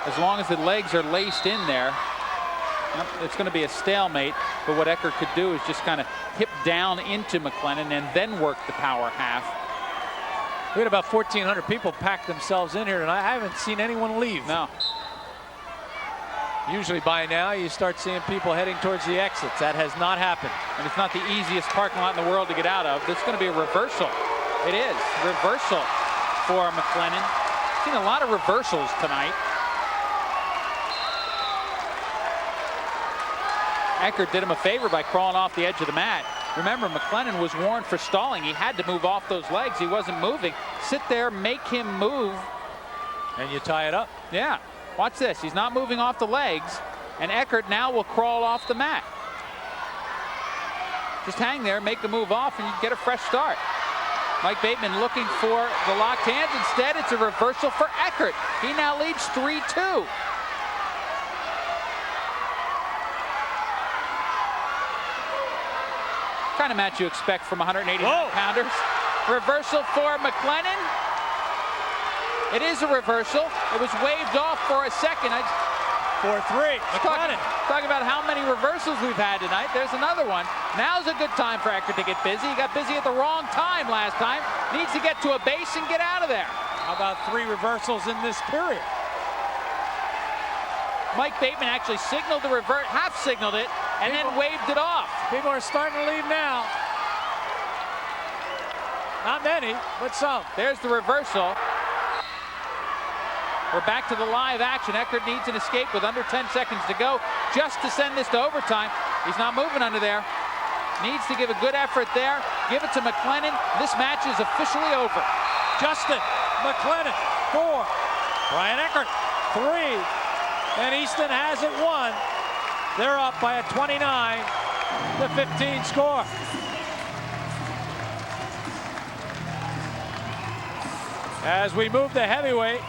As long as the legs are laced in there, it's going to be a stalemate. But what Eckert could do is just kind of hip down into McLennan and then work the power half. We had about 1,400 people pack themselves in here tonight. I haven't seen anyone leave. No. Usually by now you start seeing people heading towards the exits. That has not happened. And it's not the easiest parking lot in the world to get out of. This is going to be a reversal. It is. Reversal for McLennan. Seen a lot of reversals tonight. Eckert did him a favor by crawling off the edge of the mat. Remember, McLennan was warned for stalling. He had to move off those legs. He wasn't moving. Sit there, make him move. And you tie it up. Yeah. Watch this. He's not moving off the legs. And Eckert now will crawl off the mat. Just hang there, make the move off, and you get a fresh start. Mike Bateman looking for the locked hands. Instead, it's a reversal for Eckert. He now leads 3-2. Kind of match you expect from 189-pounders. Reversal for McLennan. It is a reversal. It was waved off for a second. 4-3. McLennan. Talking about how many reversals we've had tonight. There's another one. Now's a good time for Eckert to get busy. He got busy at the wrong time last time. Needs to get to a base and get out of there. How about 3 reversals in this period? Mike Bateman actually signaled the revert, half signaled it, and then waved it off. People are starting to leave now. Not many, but some. There's the reversal. We're back to the live action. Eckert needs an escape with under 10 seconds to go just to send this to overtime. He's not moving under there. Needs to give a good effort there. Give it to McLennan. This match is officially over. Justin McLennan, 4 Brian Eckert, 3. And Easton has it 1. They're up by a 29-15 score. As we move to heavyweight,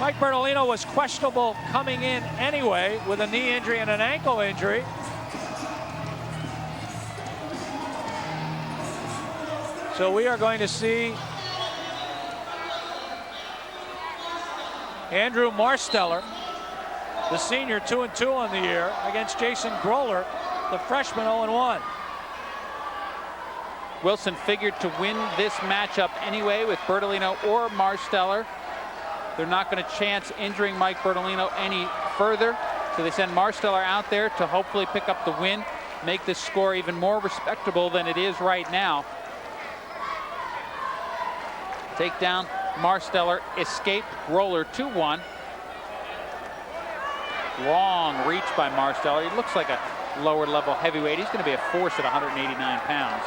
Mike Bertolino was questionable coming in anyway with a knee injury and an ankle injury. So we are going to see Andrew Marsteller, the senior, 2-2 on the year, against Jason Groller, the freshman, 0-1. Wilson figured to win this matchup anyway with Bertolino or Marsteller. They're not going to chance injuring Mike Bertolino any further, so they send Marsteller out there to hopefully pick up the win, make this score even more respectable than it is right now. Take down Marsteller, escaped Groller 2-1. Long reach by Marsteller. He looks like a lower level heavyweight. He's going to be a force at 189 pounds.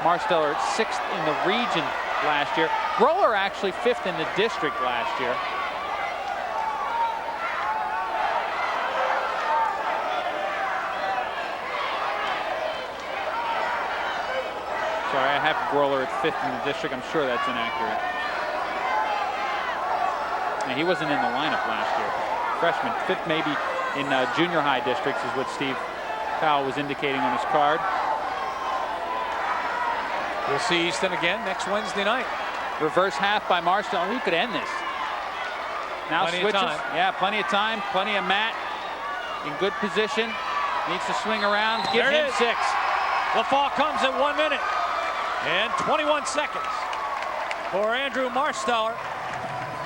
Marsteller 6th in the region last year. Groller actually 5th in the district last year. Sorry, I have Groller at 5th in the district. I'm sure that's inaccurate. And he wasn't in the lineup last year. Freshman, 5th maybe in junior high districts is what Steve Powell was indicating on his card. We'll see Easton again next Wednesday night. Reverse half by Marsteller. He could end this. Now Plenty switches. of time. Yeah, plenty of time. Plenty of mat. In good position. Needs to swing around. Give There him it is. 6. The fall comes at 1 minute and 21 seconds for Andrew Marsteller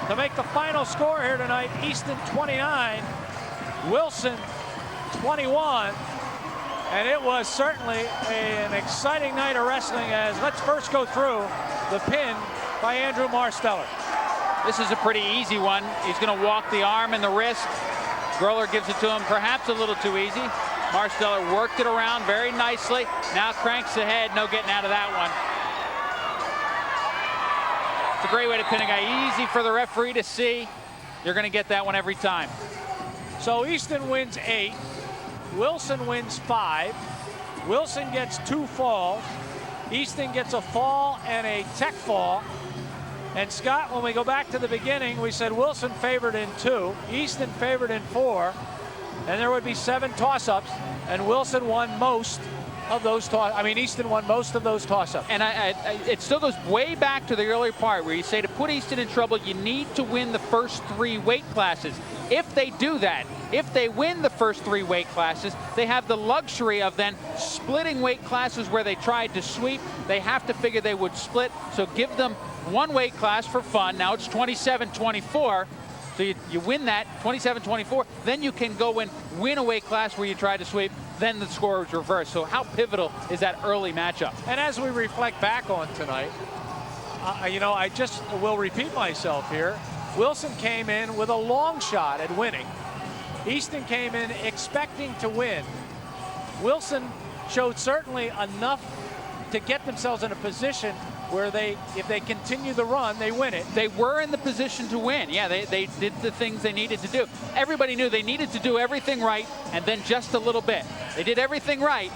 to make the final score here tonight. Easton 29, Wilson 21. And it was certainly an exciting night of wrestling. As let's first go through the pin by Andrew Marsteller. This is a pretty easy one. He's going to walk the arm and the wrist. Groller gives it to him perhaps a little too easy. Marsteller worked it around very nicely. Now cranks ahead. No getting out of that one. It's a great way to pin a guy. Easy for the referee to see. You're going to get that one every time. So Easton wins 8. Wilson wins 5. Wilson gets 2 falls. Easton gets a fall and a tech fall. And Scott, when we go back to the beginning, we said Wilson favored in 2, Easton favored in 4, and there would be 7 toss-ups, and Wilson won most of those Easton won most of those toss-ups. And it still goes way back to the earlier part where you say to put Easton in trouble, you need to win the first 3 weight classes. If they do that, if they win the first 3 weight classes, they have the luxury of then splitting weight classes where they tried to sweep. They have to figure they would split, so give them 1 weight class for fun. Now it's 27-24. So you win that, 27-24. Then you can go and win a weight class where you try to sweep. Then the score is reversed. So how pivotal is that early matchup? And as we reflect back on tonight, I just will repeat myself here. Wilson came in with a long shot at winning. Easton came in expecting to win. Wilson showed certainly enough to get themselves in a position where if they continue the run, they win it. They were in the position to win. Yeah, they did the things they needed to do. Everybody knew they needed to do everything right and then just a little bit. They did everything right.